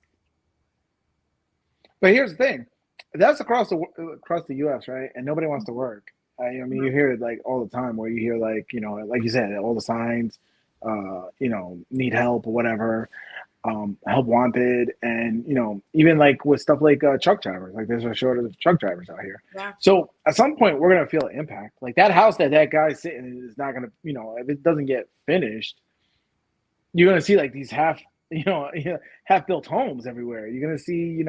But here's the thing. That's across the U.S., right? And nobody wants to work. I mean, you hear it like all the time where you hear like you said, all the signs, need help or whatever, help wanted. And, even like with stuff like truck drivers, like there's a shortage of truck drivers out here. Yeah. So at some point we're going to feel an impact. Like that house that guy's sitting in is not going to, if it doesn't get finished, you're going to see like these half-built homes everywhere. You're going to see,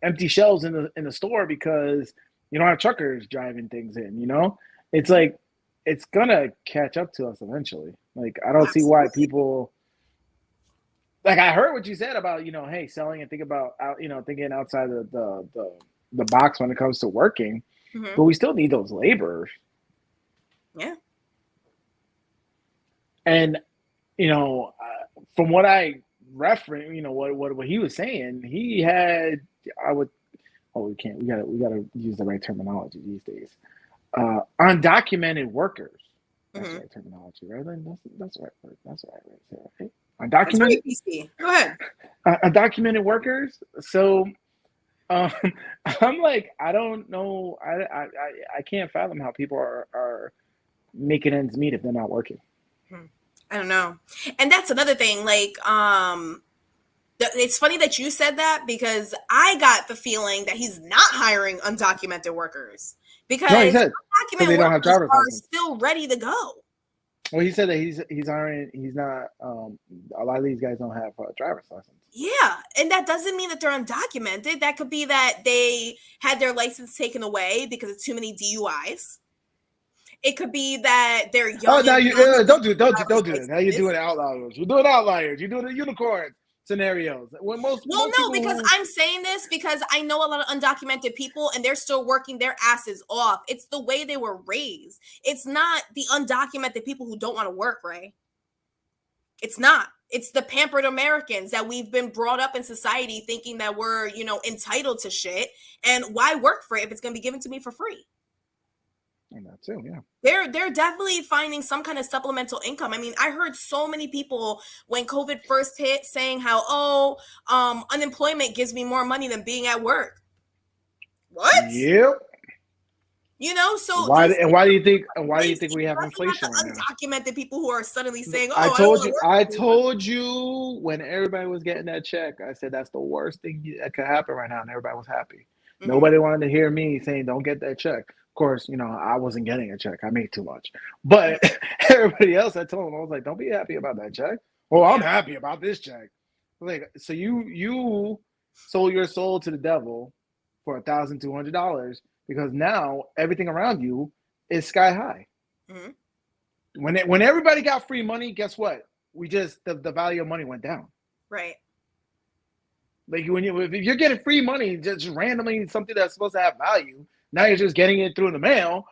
empty shelves in the store because you don't have truckers driving things in, It's like, it's going to catch up to us eventually. Like, I don't see why people, like, I heard what you said about, hey, selling and thinking outside of the box when it comes to working, but we still need those laborers. Yeah. And, from what I referenced, what he was saying, he had, we gotta use the right terminology these days. Undocumented workers. That's the right terminology, right? That's the right word. That's the right word. Right? Undocumented. PC. Go ahead. Undocumented workers. So, I'm like, I don't know. I can't fathom how people are making ends meet if they're not working. I don't know. And that's another thing. Like, it's funny that you said that, because I got the feeling that he's not hiring undocumented workers, because undocumented they don't have driver's are license. still ready to go. Well, he said that he's hiring. He's not. A lot of these guys don't have a driver's license. Yeah, and that doesn't mean that they're undocumented. That could be that they had their license taken away because of too many DUIs. It could be that they're young. Oh, now don't do that. Now you're doing outliers. You're doing outliers. You're doing the unicorn scenarios. Because I'm saying this because I know a lot of undocumented people and they're still working their asses off. It's the way they were raised. It's not the undocumented people who don't want to work, Ray. It's not. It's the pampered Americans that we've been brought up in society thinking that we're, entitled to shit. And why work for it if it's going to be given to me for free? And that too, yeah. They're definitely finding some kind of supplemental income. I mean, I heard so many people when COVID first hit saying how, unemployment gives me more money than being at work. What? Yep. So why do you think we have inflation right now? Undocumented people who are suddenly saying, I told you when everybody was getting that check, I said that's the worst thing that could happen right now, and everybody was happy. Mm-hmm. Nobody wanted to hear me saying don't get that check. Of course, I wasn't getting a check. I made too much. But everybody else, I told them, I was like, don't be happy about that check. Well, I'm happy about this check. Like, so you sold your soul to the devil for $1,200 because now everything around you is sky high. Mm-hmm. When everybody got free money, guess what? The value of money went down. Right. Like if you're getting free money, just randomly something that's supposed to have value, now you're just getting it through the mail.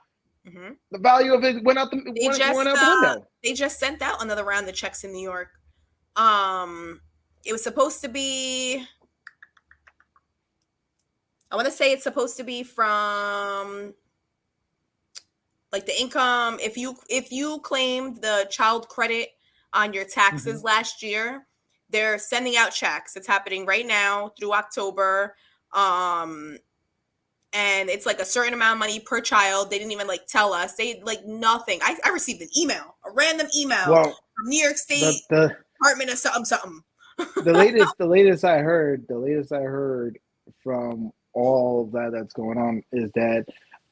Mm-hmm. The value of it went out the window. They just sent out another round of checks in New York. It was supposed to be. I want to say it's supposed to be from like the income. If you claimed the child credit on your taxes last year, they're sending out checks. It's happening right now through October. And it's like a certain amount of money per child. They didn't even tell us. They nothing. I received a random email from New York State Department of something. the latest I heard from all that's going on is that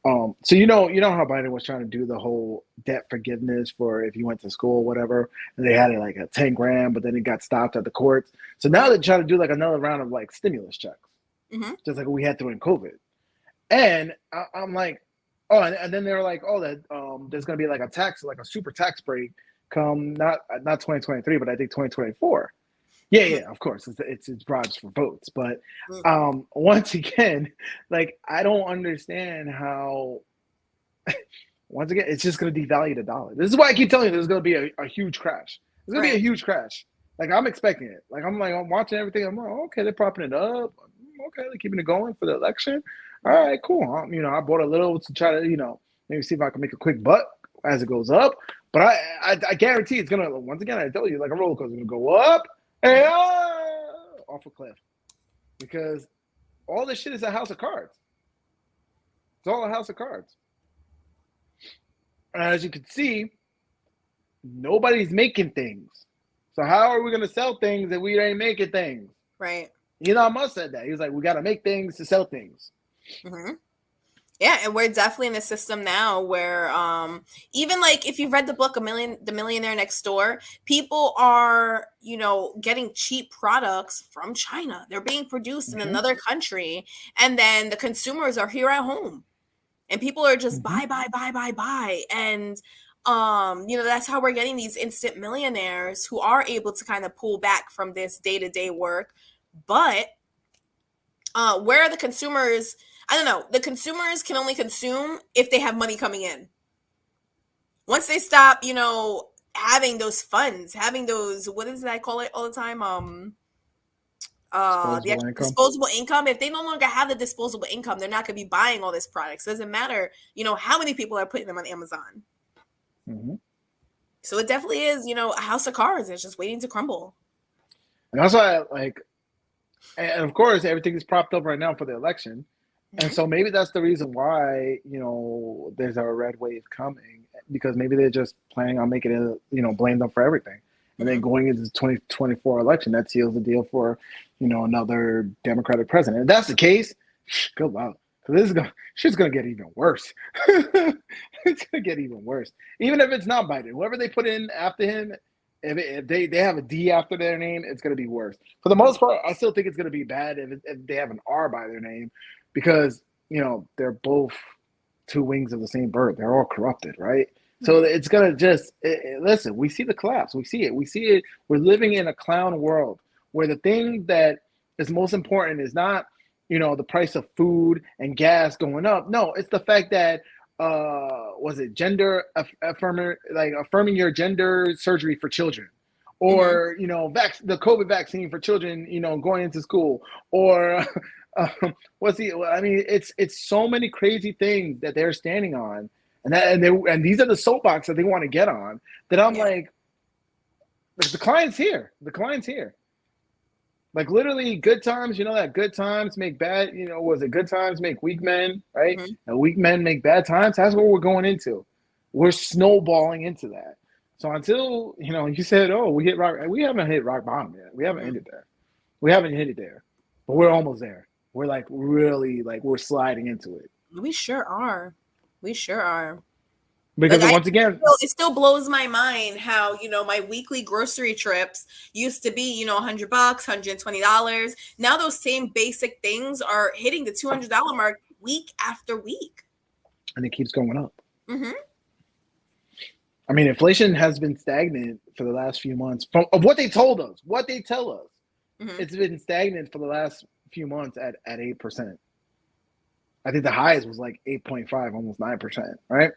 so you know how Biden was trying to do the whole debt forgiveness for if you went to school or whatever, and they had it like a 10 grand, but then it got stopped at the courts. So now they're trying to do like another round of stimulus checks, just like we had through in COVID. And I'm like, Oh, and then they were like, oh, that there's gonna be like a tax, like a super tax break, come not 2023, but I think 2024. Yeah, yeah, of course, it's bribes for votes, but once again, like I don't understand how. Once again, it's just going to devalue the dollar. This is why I keep telling you there's going to be a huge crash. There's going to be a huge crash. Like I'm expecting it. I'm watching everything. I'm like, okay, they're propping it up. Okay, they're keeping it going for the election. All right, cool. I bought a little to try to, maybe see if I can make a quick buck as it goes up. But I guarantee it's gonna. Once again, I tell you, like a roller coaster, it's gonna go up and off a cliff because all this shit is a house of cards. It's all a house of cards. And as you can see, nobody's making things. So how are we going to sell things if we ain't making things? Right. Elon Musk said that. He was like, we got to make things to sell things. Mm-hmm. Yeah, and we're definitely in a system now where even like if you've read the book The Millionaire Next Door, people are, getting cheap products from China. They're being produced in another country, and then the consumers are here at home. And people are just buy. And, that's how we're getting these instant millionaires who are able to kind of pull back from this day-to-day work. But where are the consumers? I don't know. The consumers can only consume if they have money coming in. Once they stop, having those funds, having those, what is it I call it all the time? Disposable income. If they no longer have the disposable income, they're not going to be buying all these products. It doesn't matter, how many people are putting them on Amazon. Mm-hmm. So it definitely is, a house of cards. It's just waiting to crumble. And that's why, and of course, everything is propped up right now for the election. Mm-hmm. And so maybe that's the reason why, there's a red wave coming, because maybe they're just planning on making it, blame them for everything. And then going into the 2024 election, that seals the deal for, another Democratic president. If that's the case, good luck. Because shit's gonna get even worse. It's gonna get even worse. Even if it's not Biden, whoever they put in after him, if they have a D after their name, it's gonna be worse. For the most part, I still think it's gonna be bad if they have an R by their name, because they're both two wings of the same bird. They're all corrupted, right? So it's going to just, listen, we see the collapse. We see it. We're living in a clown world where the thing that is most important is not, the price of food and gas going up. No, it's the fact that, gender affirming your gender surgery for children, or, the COVID vaccine for children, going into school, or it's so many crazy things that they're standing on. And these are the soapbox that they want to get on. That I'm like, the client's here. The client's here. Like literally, good times. That good times make bad. Good times make weak men, right? Mm-hmm. And weak men make bad times. That's what we're going into. We're snowballing into that. So until you said, oh, we haven't hit rock bottom yet. We haven't ended there. We haven't hit it there, but we're almost there. We're like really we're sliding into it. We sure are. We sure are. Because once again, it still blows my mind how, my weekly grocery trips used to be, $100, $120. Now those same basic things are hitting the $200 mark week after week. And it keeps going up. Mm-hmm. I mean, inflation has been stagnant for the last few months of what they told us, what they tell us. Mm-hmm. It's been stagnant for the last few months at 8%. I think the highest was like 8.5, almost 9%, right?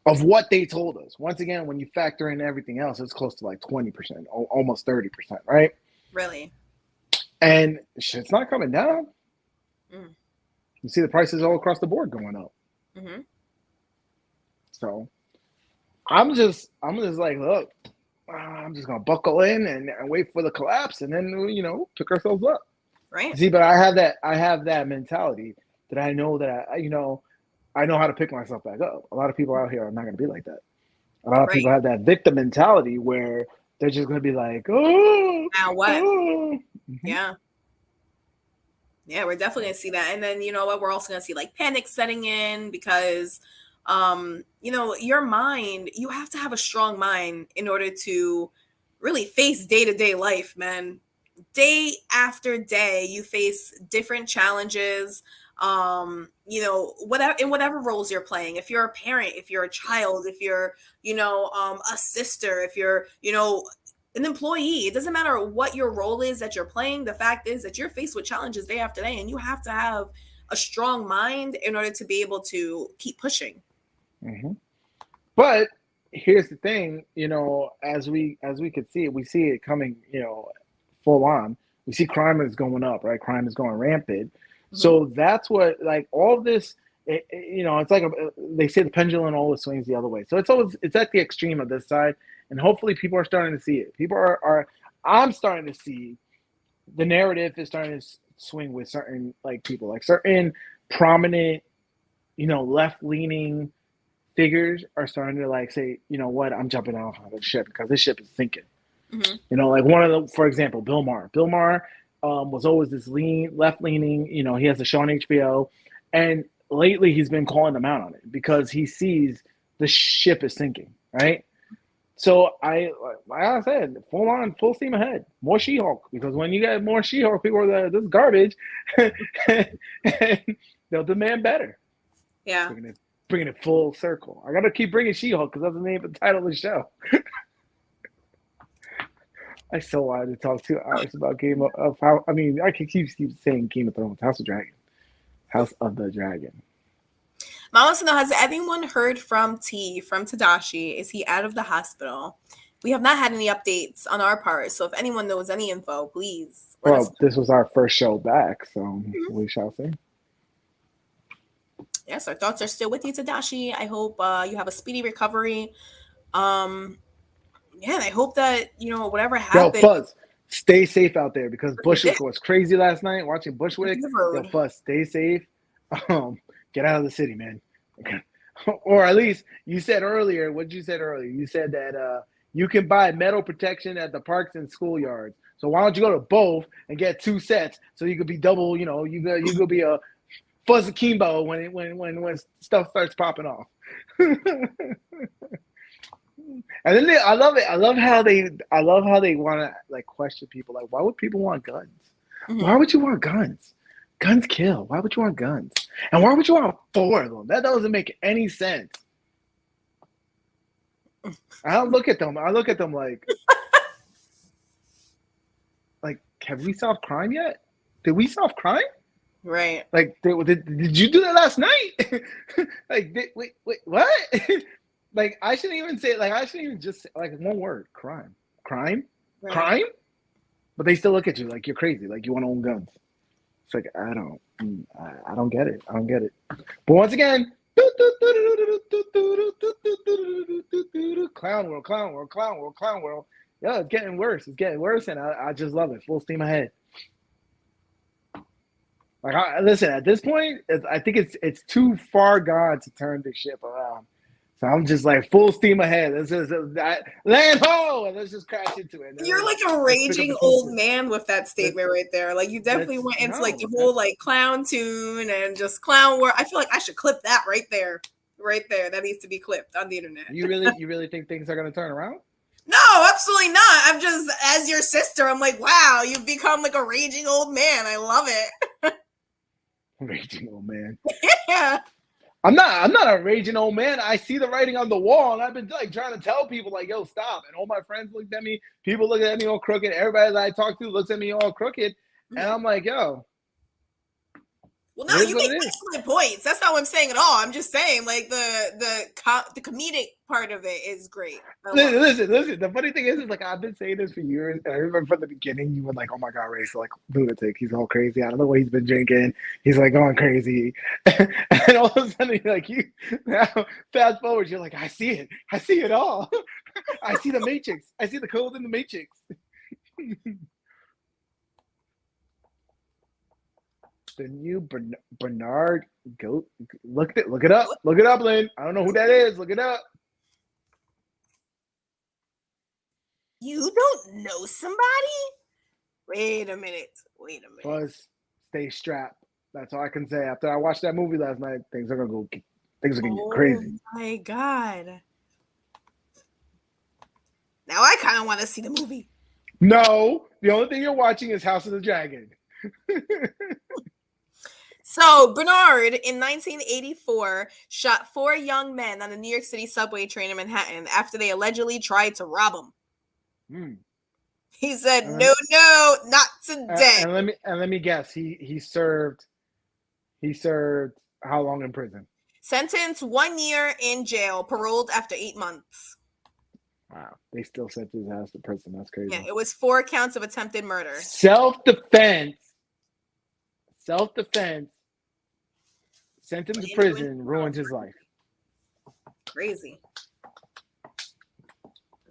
Of what they told us. Once again, when you factor in everything else, it's close to like 20%, almost 30%, right? Really? And shit's not coming down. Mm. You see the prices all across the board going up. Mm-hmm. So I'm just like, look, I'm just gonna buckle in and wait for the collapse, and then pick ourselves up. Right. See, but I have that mentality that I know that I know how to pick myself back up. A lot of people out here are not going to be like that. A lot of people have that victim mentality where they're just going to be like, oh, now what? Oh. Mm-hmm. Yeah. Yeah, we're definitely going to see that. And then, what, we're also going to see like panic setting in because, your mind, you have to have a strong mind in order to really face day-to-day life, man. Day after day, you face different challenges. you know, whatever, in whatever roles you're playing. If you're a parent, if you're a child, if you're, you know, a sister, if you're, you know, an employee, it doesn't matter what your role is that you're playing. The fact is that you're faced with challenges day after day, and you have to have a strong mind in order to be able to keep pushing. Mm-hmm. But here's the thing, you know, as we could see it, we see it coming, you know, full on. We see crime is going up, right? Crime is going rampant. Mm-hmm. So that's what, like, all of this, you know, it's like they say the pendulum always swings the other way. So it's at the extreme of this side, and hopefully people are starting to see it. People are I'm starting to see the narrative is starting to swing with certain, like, people, like certain prominent, you know, left leaning figures are starting to, like, say, you know what, I'm jumping off of the ship because this ship is sinking. Mm-hmm. You know, like one of the, for example, Bill Maher. Bill Maher was always this left leaning. You know, he has a show on HBO, and lately he's been calling them out on it because he sees the ship is sinking. Right. So like I said, full steam ahead. More She-Hulk, because when you get more She-Hulk, people are like, this is garbage, and they'll demand better. Yeah. Bringing it full circle. I gotta keep bringing She-Hulk because that's the name of the title of the show. I so wanted to talk 2 hours about Game of how. I mean, I can keep saying Game of Thrones, House of Dragon, House of the Dragon. Mom wants to know: has anyone heard from Tadashi? Is he out of the hospital? We have not had any updates on our part, so if anyone knows any info, please. Well, this was our first show back, so we shall see. Yes, our thoughts are still with you, Tadashi. I hope you have a speedy recovery. Yeah, and I hope that, you know, whatever happened. Yo, Fuzz, stay safe out there because Bushwick was crazy last night. Watching Bushwick. Yo, Fuzz, stay safe. Get out of the city, man. Okay. Or at least you said earlier. What you said earlier? You said that you can buy metal protection at the parks and schoolyards. So why don't you go to both and get 2 sets so you could be double? You know, you could be a Fuzz Akimbo when stuff starts popping off. And then I love it. I love how they want to, like, question people. Like, why would people want guns? Mm-hmm. Why would you want guns? Guns kill. Why would you want guns? And why would you want 4 of them? That doesn't make any sense. I don't look at them. I look at them like, have we solved crime yet? Did we solve crime? Right. Like, did you do that last night? Like, wait, what? Like, I shouldn't even say, like, I shouldn't even just say, like, one word, crime. Right. Crime? But they still look at you like you're crazy, like you want to own guns. It's like, I don't get it. I don't get it. But once again, clown world. Yeah, it's getting worse. And I just love it. Full steam ahead. Like, listen, at this point, I think it's too far gone to turn the ship around. So I'm just like, full steam ahead. Let's just land ho, and let's just crash into it. You're like a raging old man with that statement right there. Like, you definitely went into like the whole like clown tune and just clown world. I feel like I should clip that right there. That needs to be clipped on the internet. You really think things are gonna turn around? No, absolutely not. I'm just, as your sister, I'm like, wow, you've become like a raging old man. I love it. Raging old man. Yeah. I'm not a raging old man. I see the writing on the wall, and I've been, like, trying to tell people, like, yo, stop. And all my friends looked at me. People look at me all crooked. Everybody that I talk to looks at me all crooked. And I'm like, yo. Well, no, you make excellent points. That's not what I'm saying at all. I'm just saying, like, the comedic part of it is great. Listen. The funny thing is like, I've been saying this for years, and I remember from the beginning, you were like, oh my God, Ray's like lunatic. He's all crazy. I don't know what he's been drinking. He's like going crazy. And all of a sudden, like, you now fast forward, you're like, I see it. I see it all. I see the Matrix. I see the code in the Matrix. The new Bernard goat. Look it up. Look it up, Lynn. I don't know who that is. Look it up. You don't know somebody? Wait a minute. Buzz, stay strapped. That's all I can say. After I watched that movie last night, things are gonna get crazy. Oh my God. Now I kind of want to see the movie. No, the only thing you're watching is House of the Dragon. So, Bernard in 1984 shot 4 young men on the New York City subway train in Manhattan after they allegedly tried to rob him. Hmm. He said, And "No, no, not today." let me guess. He served how long in prison? Sentenced 1 year in jail, paroled after 8 months. Wow, they still sent his ass to prison. That's crazy. Yeah, it was 4 counts of attempted murder. Self-defense. Sent him to prison, ruined his life. Crazy.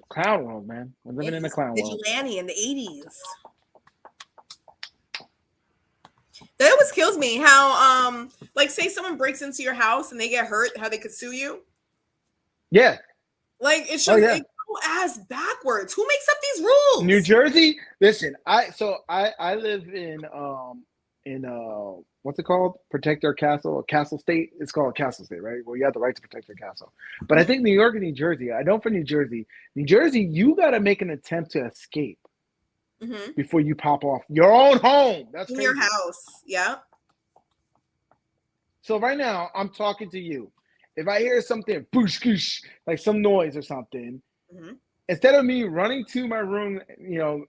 Clown world, man. We're living in a clown world. Vigilante in the 80s. That always kills me how, like, say someone breaks into your house and they get hurt, how they could sue you. Yeah. Like, it's just it's so ass backwards. Who makes up these rules? New Jersey. Listen, I live in what's it called? Protect our castle, a castle state. It's called a castle state, right? Well, you have the right to protect your castle. But I think New York and New Jersey. I know for New Jersey, you got to make an attempt to escape before you pop off your own home. That's in your house. Yeah. So right now, I'm talking to you. If I hear something, boosh, goosh, like some noise or something, instead of me running to my room, I'll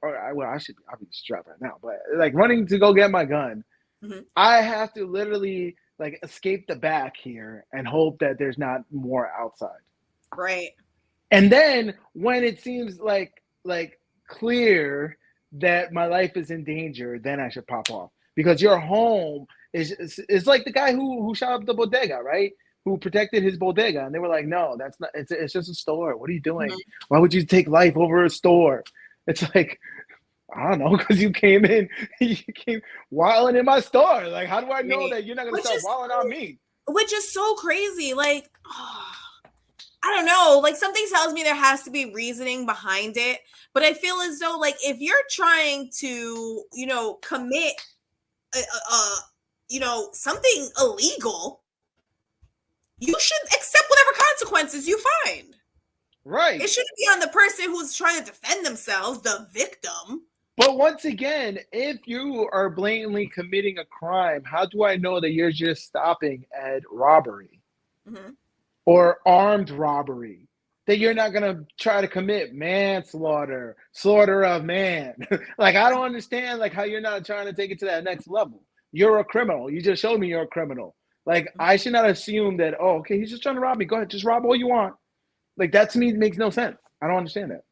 be strapped right now, but like running to go get my gun, I have to literally like escape the back here and hope that there's not more outside. Right. And then when it seems like clear that my life is in danger, then I should pop off, because your home is like the guy who shot up the bodega, right? Who protected his bodega, and they were like, "No, that's not. It's just a store. What are you doing? Why would you take life over a store?" It's like, I don't know, because you came wilding in my store. Like, how do I know that you're not gonna start wilding on me? Which is so crazy. Like, I don't know. Like, something tells me there has to be reasoning behind it, but I feel as though, like, if you're trying to, commit, something illegal, you should accept whatever consequences you find. Right. It shouldn't be on the person who's trying to defend themselves, the victim. But once again, if you are blatantly committing a crime, how do I know that you're just stopping at robbery or armed robbery? That you're not going to try to commit manslaughter, slaughter of man. Like, I don't understand like how you're not trying to take it to that next level. You're a criminal. You just showed me you're a criminal. Like, I should not assume that, oh, okay, he's just trying to rob me. Go ahead, just rob all you want. Like, that to me makes no sense. I don't understand that.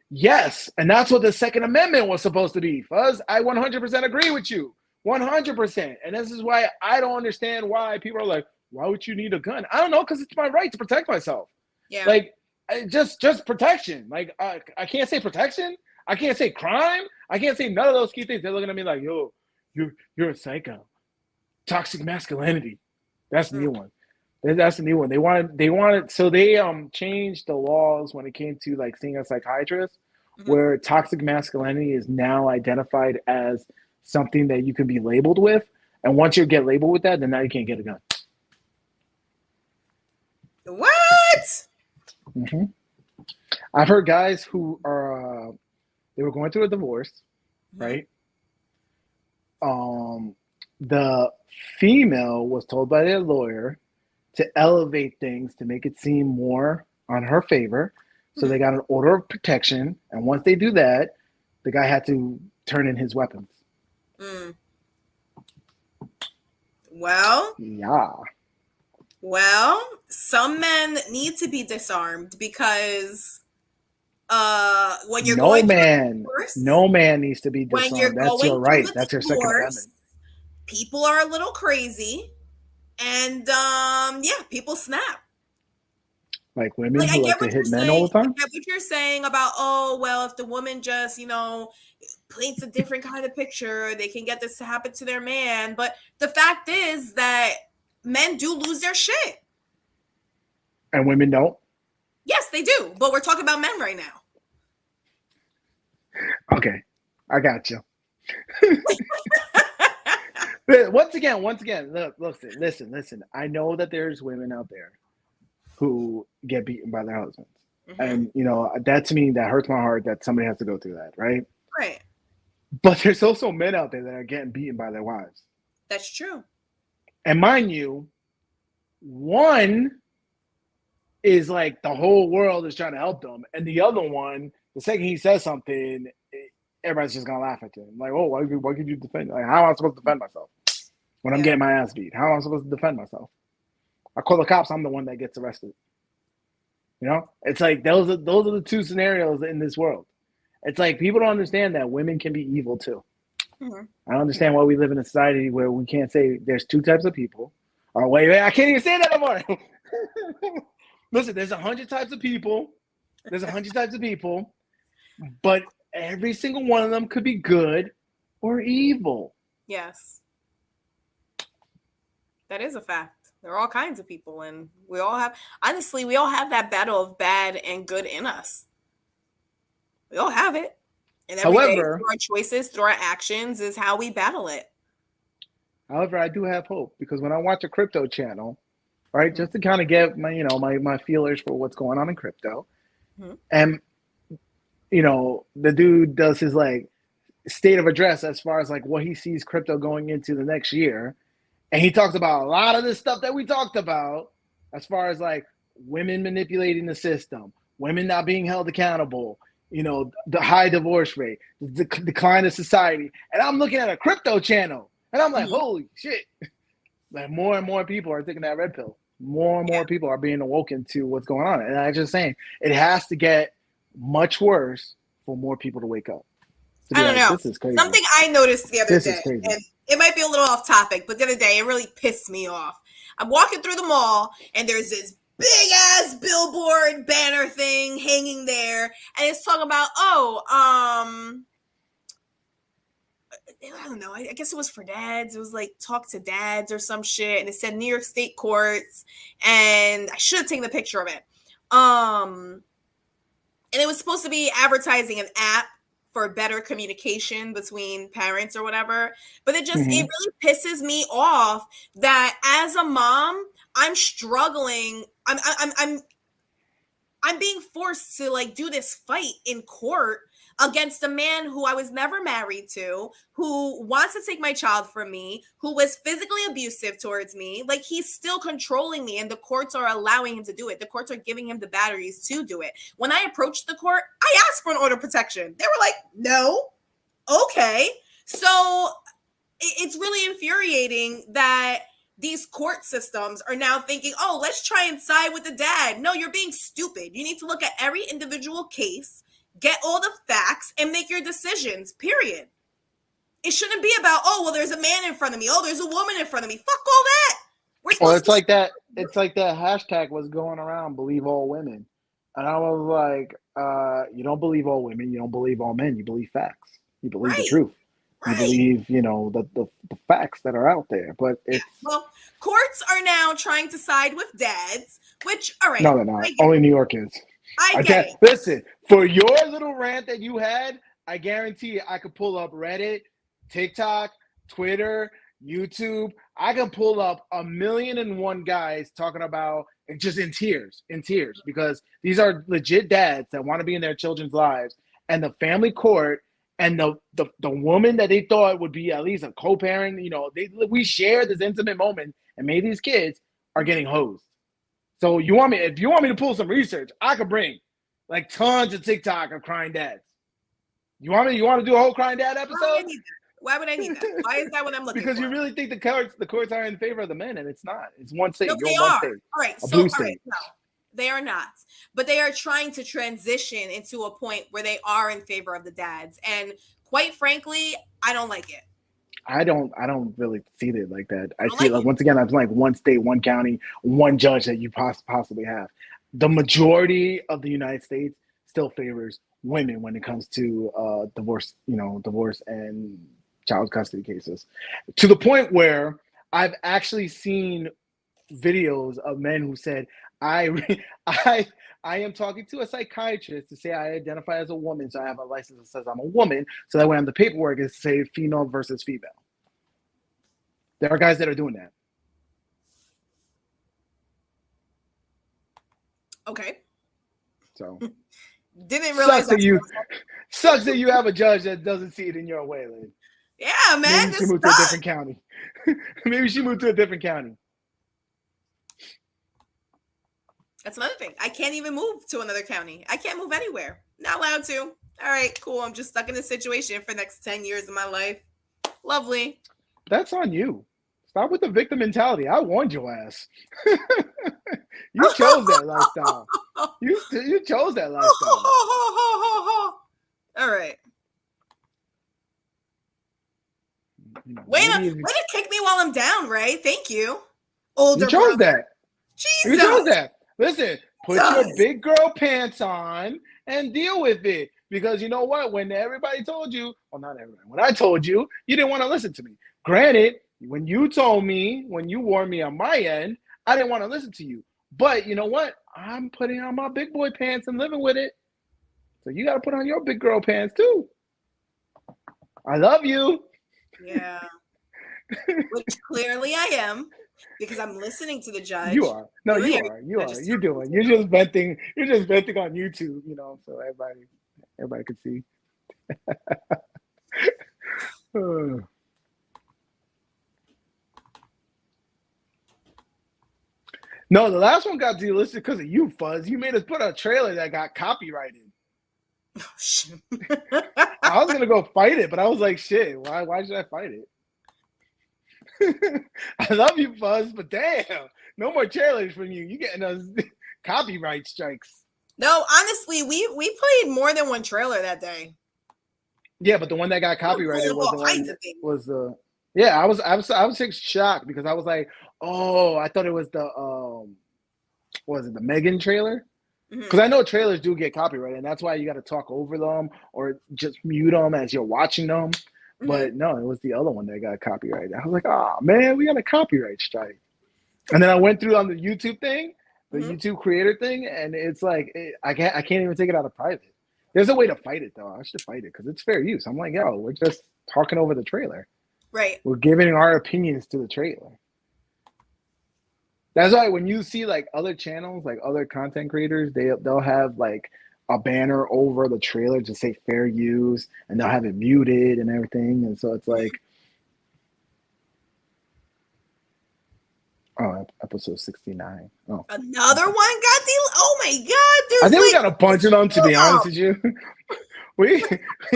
Yes, and that's what the Second Amendment was supposed to be, Fuzz. I 100% agree with you. 100%. And this is why I don't understand why people are like, why would you need a gun? I don't know, because it's my right to protect myself. Yeah. Like, just protection. Like, I can't say protection. I can't say crime. I can't say none of those key things. They're looking at me like, yo, you're a psycho. Toxic masculinity. That's the new one. That's the new one. They wanted so they changed the laws when it came to like seeing a psychiatrist, where toxic masculinity is now identified as something that you can be labeled with. And once you get labeled with that, then now you can't get a gun. What? I've heard guys who are they were going through a divorce, right? The female was told by their lawyer to elevate things to make it seem more on her favor. So they got an order of protection. And once they do that, the guy had to turn in his weapons. Well, yeah. Well, some men need to be disarmed because when you're no man needs to be disarmed. That's your right. That's your Second Amendment. People are a little crazy. And people snap. Like women who like to hit men all the time? I get what you're saying about, oh, well, if the woman just, paints a different kind of picture, they can get this to happen to their man. But the fact is that men do lose their shit. And women don't? Yes, they do. But we're talking about men right now. Okay. I got you. Once again, look, listen. I know that there's women out there who get beaten by their husbands. And, that to me, that hurts my heart that somebody has to go through that, right? Right. But there's also men out there that are getting beaten by their wives. That's true. And mind you, one is like the whole world is trying to help them, and the other one, the second he says something, everybody's just gonna laugh at him. Like, oh, why could you defend? Like, how am I supposed to defend myself when I'm getting my ass beat? How am I supposed to defend myself? I call the cops. I'm the one that gets arrested. You know, it's like those are the two scenarios in this world. It's like people don't understand that women can be evil too. Mm-hmm. I don't understand why we live in a society where we can't say there's two types of people. Oh, wait, I can't even say that anymore. Listen, there's 100 types of people. There's 100 types of people, but every single one of them could be good or evil. Yes. That is a fact. There are all kinds of people, and we all have that battle of bad and good in us. We all have it. And every day, through our choices, through our actions, is how we battle it. However, I do have hope, because when I watch a crypto channel, right, just to kind of get my feelers for what's going on in crypto, and the dude does his like state of address as far as like what he sees crypto going into the next year. And he talks about a lot of this stuff that we talked about, as far as like women manipulating the system, women not being held accountable, the high divorce rate, the decline of society. And I'm looking at a crypto channel, and I'm like, holy shit. Like, more and more people are taking that red pill. More and more people are being awoken to what's going on. And I'm just saying, it has to get much worse for more people to wake up. I don't know. This is crazy. Something I noticed the other day, and it might be a little off topic, but the other day it really pissed me off. I'm walking through the mall, and there's this big ass billboard banner thing hanging there, and it's talking about, I don't know. I guess it was for dads. It was like talk to dads or some shit, and it said New York State courts, and I should have taken a picture of it. And it was supposed to be advertising an app for better communication between parents or whatever. But it really pisses me off that as a mom, I'm struggling. I'm being forced to like do this fight in court against a man who I was never married to, who wants to take my child from me, who was physically abusive towards me. Like, he's still controlling me, and the courts are allowing him to do it. The courts are giving him the batteries to do it. When I approached the court, I asked for an order of protection. They were like, no. Okay. So it's really infuriating that these court systems are now thinking, oh, let's try and side with the dad. No, you're being stupid. You need to look at every individual case, get all the facts, and make your decisions, period. It shouldn't be about, oh, well, there's a man in front of me. Oh, there's a woman in front of me. Fuck all that. It's like that hashtag was going around, believe all women. And I was like, you don't believe all women. You don't believe all men. You believe facts. You believe the truth. You believe, the facts that are out there. But it's... Well, courts are now trying to side with dads, which, all right. No, they're not. Only New York is. I get it. Listen, for your little rant that you had, I guarantee I could pull up Reddit, TikTok, Twitter, YouTube. I can pull up 1,000,001 guys talking about, just in tears, because these are legit dads that want to be in their children's lives, and the family court and the woman that they thought would be at least a co-parent, we shared this intimate moment and made these kids are getting hosed. So if you want me to pull some research, I could bring like tons of TikTok of crying dads. You want to do a whole crying dad episode? Why would I need that? Why is that what I'm looking because for? You really think the courts are in favor of the men, and it's not. It's one state. No, they are. All right. So, all right. No, they are not. But they are trying to transition into a point where they are in favor of the dads. And quite frankly, I don't like it. I don't really see it like that. I see it like, once again, I'm like one state, one county, one judge that you possibly have. The majority of the United States still favors women when it comes to divorce and child custody cases, to the point where I've actually seen videos of men who said, I am talking to a psychiatrist to say I identify as a woman, so I have a license that says I'm a woman, so that way on the paperwork it's say female versus female. There are guys that are doing that. Okay. So didn't realize Sucks that you have a judge that doesn't see it in your way, Lynn. Yeah, man. Maybe This she moved to a sucks. different county. Maybe she moved to a different county. That's another thing. I can't even move to another county. I can't move anywhere. Not allowed to. All right, cool. I'm just stuck in this situation for the next 10 years of my life. Lovely. That's on you. Stop with the victim mentality. I warned your ass. You chose that lifestyle. You chose that lifestyle. All right. Way to kick me while I'm down, Ray. Thank you. Older You chose brother. that. Jesus. You chose that. Listen, put your big girl pants on and deal with it. Because you know what? When everybody told you, well, not everybody, when I told you, you didn't want to listen to me. Granted, when you told me, when you warned me on my end, I didn't want to listen to you. But you know what? I'm putting on my big boy pants and living with it. So you got to put on your big girl pants too. I love you. Yeah. Which clearly I am, because I'm listening to the judge. You are. No, you are. You are. You're doing. You're just venting. You're just venting on YouTube, you know, so everybody could see. No, the last one got delisted because of you, Fuzz. You made us put a trailer that got copyrighted. Oh, shit. I was gonna go fight it, but I was like, shit, why should I fight it? I love you, Fuzz, but damn, no more trailers from you. You getting us copyright strikes. No, honestly, we played more than one trailer that day. Yeah, but the one that got copyrighted was the one was the yeah. I was shocked because I was like, oh, I thought it was the what was it, the Megan trailer? Because I know trailers do get copyrighted, and that's why you got to talk over them or just mute them as you're watching them. But no, it was the other one that got copyrighted. I was like, oh man, we got a copyright strike. And then I went through on the YouTube thing, the YouTube creator thing, and it's like I can't even take it out of private. There's a way to fight it though. I should fight it because it's fair use. I'm like, yo, we're just talking over the trailer. Right. We're giving our opinions to the trailer. That's why when you see like other channels, like other content creators, they'll have like a banner over the trailer to say fair use, and they'll have it muted and everything. And so it's like, oh, episode 69. Oh, another one got oh my god! I think we got a bunch of them. To be honest with you, we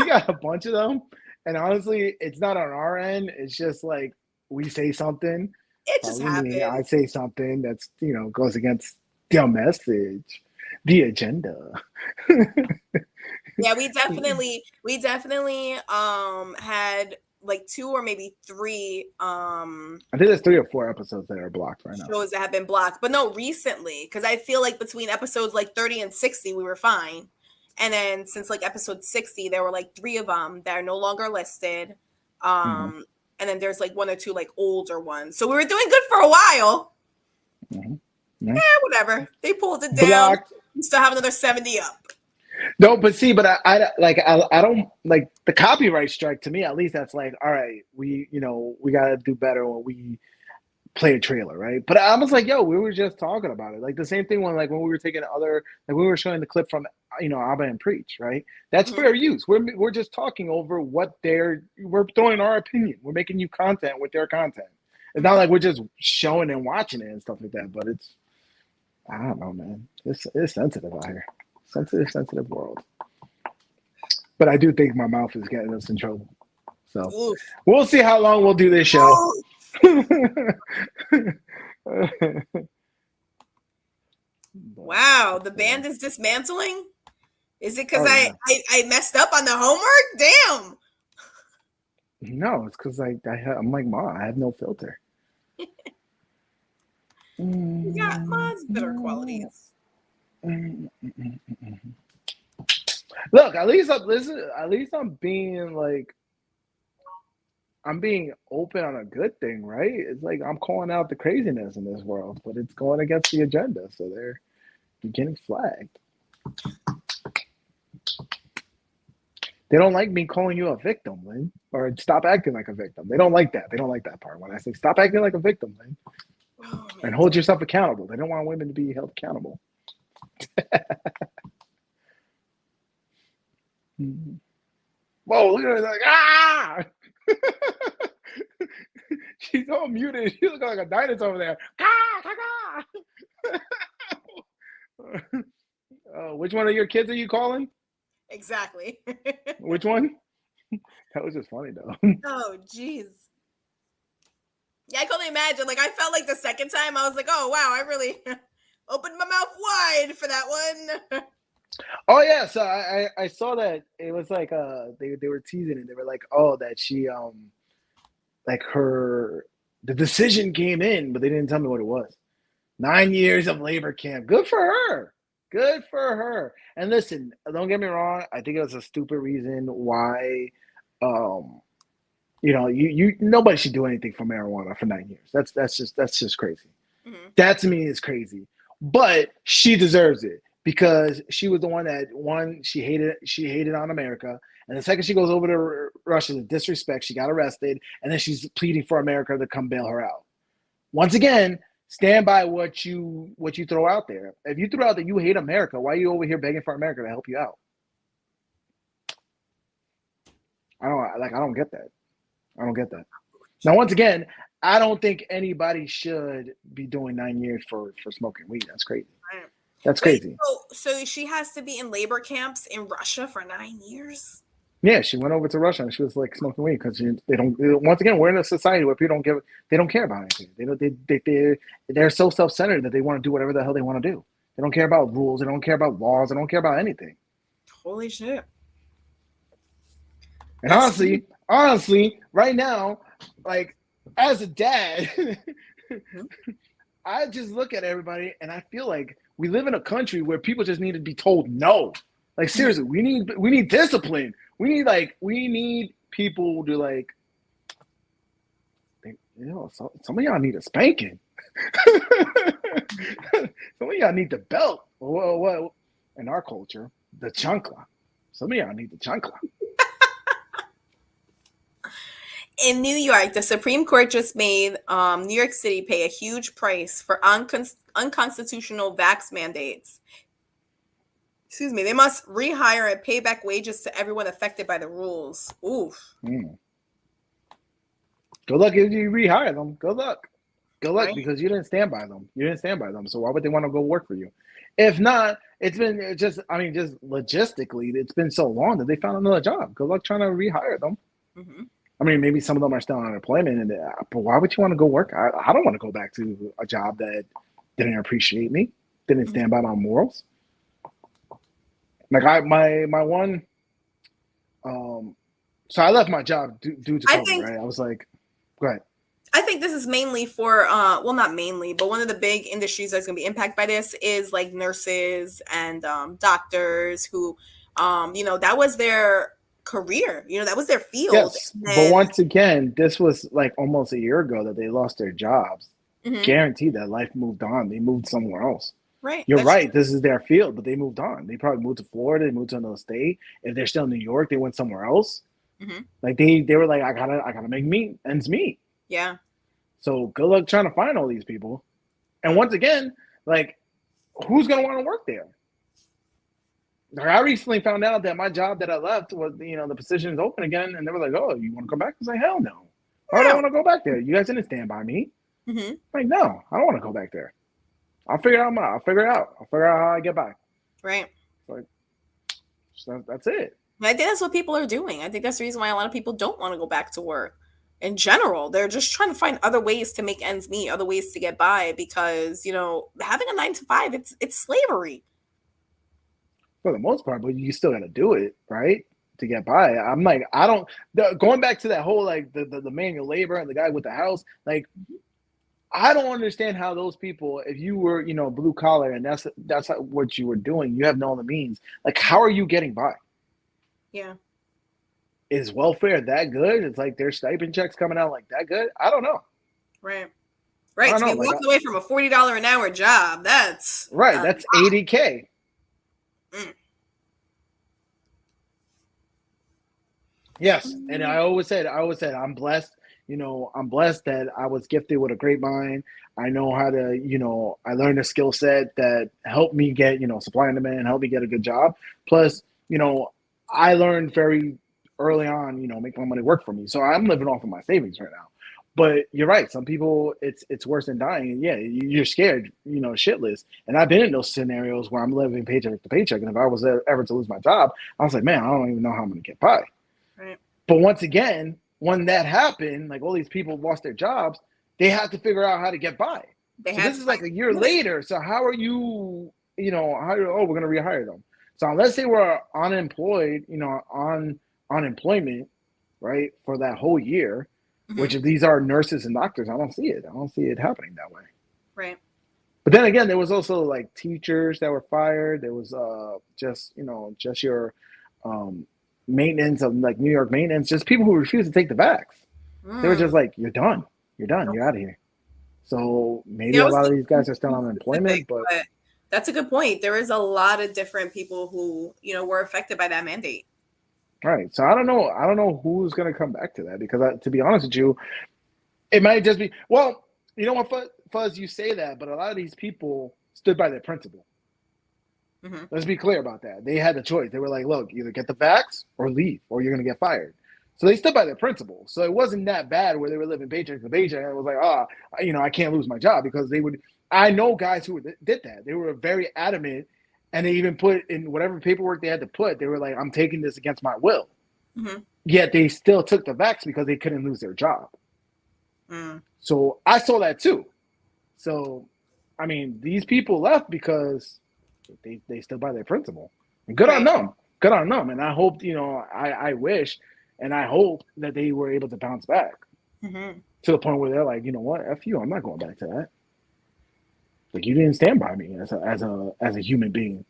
got a bunch of them, and honestly, it's not on our end. It's just like we say something. It just happens. I say something that's, you know, goes against the message, the agenda. Yeah, we definitely had like 2 or maybe 3 I think there's 3 or 4 episodes that are blocked right now. Shows that have been blocked. But no, recently, because I feel like between episodes like 30 and 60 we were fine. And then since like episode 60 there were like 3 of them that are no longer listed. And then there's like 1 or 2 like older ones. So we were doing good for a while. Yeah, whatever. They pulled it down. Blocked. We still have another 70 up. No, but see, but I don't like the copyright strike. To me, at least, that's like, all right, we got to do better when we play a trailer, right? But I was like, yo, we were just talking about it. Like the same thing when we were taking we were showing the clip from, Abba and Preach, right? That's fair use. We're just talking over what we're throwing our opinion. We're making you content with their content. It's not like we're just showing and watching it and stuff like that, but it's, I don't know, man. It's sensitive out here. Sensitive world. But I do think my mouth is getting us in trouble. So we'll see how long we'll do this show. Wow, the band is dismantling? Is it because I messed up on the homework? Damn. No, it's because I'm like, Ma, I have no filter. You got Ma's better qualities. Look, at least I'm being like, I'm being open on a good thing, right? It's like I'm calling out the craziness in this world, but it's going against the agenda, so they're getting flagged. They don't like me calling you a victim, Lynn, or stop acting like a victim. They don't like that. They don't like that part when I say stop acting like a victim, Lynn, and hold yourself accountable. They don't want women to be held accountable. Whoa, look at her, like, ah! She's all muted. She looks like a dinosaur over there. Ah, which one of your kids are you calling? Exactly. Which one? That was just funny though. Oh, jeez. Yeah, I can only imagine. Like, I felt like the second time, I was like, oh, wow, I really opened my mouth wide for that one. Oh yeah, so I saw that it was like they were teasing it. They were like, oh, that she like the decision came in, but they didn't tell me what it was. 9 years of labor camp. Good for her. Good for her. And listen, don't get me wrong. I think it was a stupid reason why, you nobody should do anything for marijuana for 9 years. That's just crazy. Mm-hmm. That to me is crazy. But she deserves it because she was the one that she hated on America, and the second she goes over to Russia to disrespect, she got arrested, and then she's pleading for America to come bail her out. Once again, stand by what you throw out there. If you throw out that you hate America, why are you over here begging for America to help you out? I don't get that. I don't get that. Now, once again, I don't think anybody should be doing 9 years for smoking weed. That's crazy. That's crazy. So she has to be in labor camps in Russia for 9 years? Yeah, she went over to Russia and she was like smoking weed because they don't. Once again, we're in a society where people don't care about anything. They're so self-centered that they want to do whatever the hell they want to do. They don't care about rules. They don't care about laws. They don't care about anything. Holy shit! And honestly, right now, like as a dad, I just look at everybody and I feel like we live in a country where people just need to be told no. Like seriously, we need discipline. We need people to like, some of y'all need a spanking. Some of y'all need the belt. Well, in our culture, the chancla. Some of y'all need the chancla. In New York, the Supreme Court just made New York City pay a huge price for unconstitutional vax mandates. Excuse me. They must rehire and pay back wages to everyone affected by the rules. Oof. Good luck if you rehire them. Good luck. Good luck, right? Because you didn't stand by them. So why would they want to go work for you? If not, just logistically, it's been so long that they found another job. Good luck trying to rehire them. Mm-hmm. I mean, maybe some of them are still on unemployment, but why would you want to go work? I don't want to go back to a job that didn't appreciate me, didn't stand by my morals. Like my one, so I left my job due to COVID, right? I was like, go ahead. I think this is mainly for, well, not mainly, but one of the big industries that's going to be impacted by this is like nurses and doctors who, that was their career. That was their field. Yes, but once again, this was like almost a year ago that they lost their jobs. Mm-hmm. Guaranteed that life moved on. They moved somewhere else. Right. You're right. This is their field, but they moved on. They probably moved to Florida. They moved to another state. If they're still in New York, they went somewhere else. Mm-hmm. Like they were like, I gotta make ends meet. Yeah. So good luck trying to find all these people. And once again, like, who's gonna want to work there? Like, I recently found out that my job that I left was, the position is open again, and they were like, "Oh, you want to come back?" I was like, "Hell no! Why do I want to go back there? You guys didn't stand by me." Mm-hmm. Like, no, I don't want to go back there. I'll figure it out. I'll figure out how I get back. Right. Like, so that's it. I think that's what people are doing. I think that's the reason why a lot of people don't want to go back to work. In general, they're just trying to find other ways to make ends meet, other ways to get by, because having a 9 to 5, it's slavery. For the most part, but you still got to do it, right, to get by. I'm like, going back to that whole like the manual labor and the guy with the house, like. I don't understand how those people, if you were, blue collar and that's what you were doing, you have no other means. Like, how are you getting by? Yeah. Is welfare that good? It's like their stipend checks coming out like that good? I don't know. Right. To be walking away from a $40 an hour job, that's right. That's $80K. Mm. Yes, and I always said, I'm blessed. I'm blessed that I was gifted with a great mind. I know how to, I learned a skill set that helped me get, supply and demand, helped me get a good job. Plus, I learned very early on, make my money work for me. So I'm living off of my savings right now. But you're right. Some people, it's worse than dying. And yeah, you're scared, shitless. And I've been in those scenarios where I'm living paycheck to paycheck. And if I was ever to lose my job, I was like, man, I don't even know how I'm going to get by. Right. But once again, when that happened, like all these people lost their jobs, they had to figure out how to get by. So this is like a year later. So how are you, we're going to rehire them. So unless they were unemployed, on unemployment, right, for that whole year, which if these are nurses and doctors, I don't see it. I don't see it happening that way. Right. But then again, there was also like teachers that were fired. There was just your maintenance of like New York maintenance, just people who refused to take the vax. They were just like, you're done. You're out of here. So maybe a lot of these guys are still on unemployment, but that's a good point. There is a lot of different people who, were affected by that mandate. Right. So I don't know who's going to come back to that, because to be honest with you, it might just be, well, you know what, Fuzz, you say that, but a lot of these people stood by their principle. Let's be clear about that. They had the choice. They were like, look, either get the vax or leave, or you're going to get fired. So they stood by their principle. So it wasn't that bad where they were living paycheck to paycheck. And it was like, I can't lose my job, because I know guys who did that. They were very adamant. And they even put in whatever paperwork they had to put, they were like, I'm taking this against my will. Yet they still took the vax because they couldn't lose their job. So I saw that too. So, I mean, these people left because they stood by their principle. And good on them. Good on them. And I hope, I wish and I hope that they were able to bounce back to the point where they're like, you know what, F you, I'm not going back to that. Like, you didn't stand by me as a human being.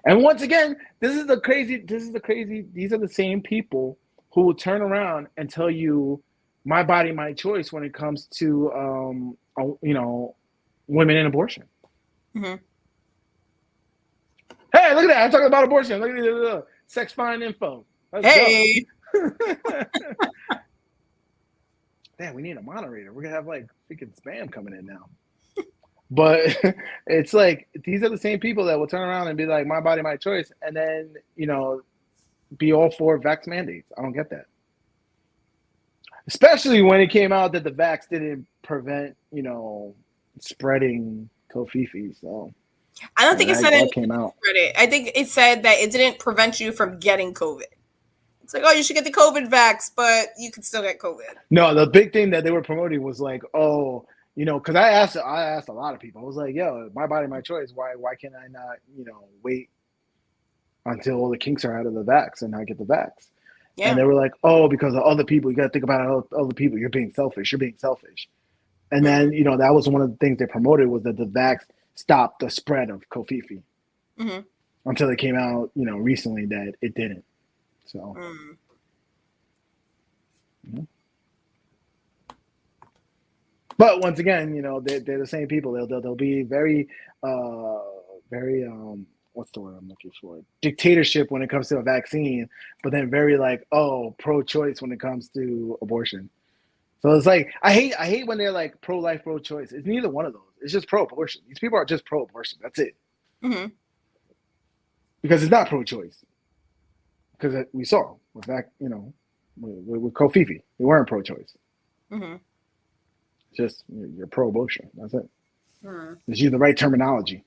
And once again, these are the same people who will turn around and tell you my body, my choice when it comes to women and abortion. Hey, look at that. I'm talking about abortion. Look at the sex fine info. Hey. Damn, we need a moderator. We're gonna have like freaking spam coming in now. But it's like, these are the same people that will turn around and be like, my body, my choice, and then, be all for vax mandates. I don't get that. Especially when it came out that the vax didn't prevent, spreading Kofifi. So I don't think it said that came out. I think it said that it didn't prevent you from getting COVID. It's like, oh, you should get the COVID vax, but you can still get COVID. No, the big thing that they were promoting was like, oh, because I asked a lot of people. I was like, yo, my body, my choice. Why can't I not, wait until all the kinks are out of the vax and not get the vax? Yeah. And they were like, oh, because of other people. You got to think about other people. You're being selfish. And then, that was one of the things they promoted, was that the vax stopped the spread of Kofifi until it came out, recently that it didn't. So. But once again, they're the same people. They'll be very, very what's the word I'm looking for? Dictatorship when it comes to a vaccine, but then very like, oh, pro-choice when it comes to abortion. So it's like, I hate when they're like pro-life, pro-choice. It's neither one of those. It's just pro-abortion. These people are just pro-abortion. That's it. Because it's not pro-choice. Because we saw with that, with Kofifi, they weren't pro-choice. Just you're pro-abortion. That's it. Just use the right terminology.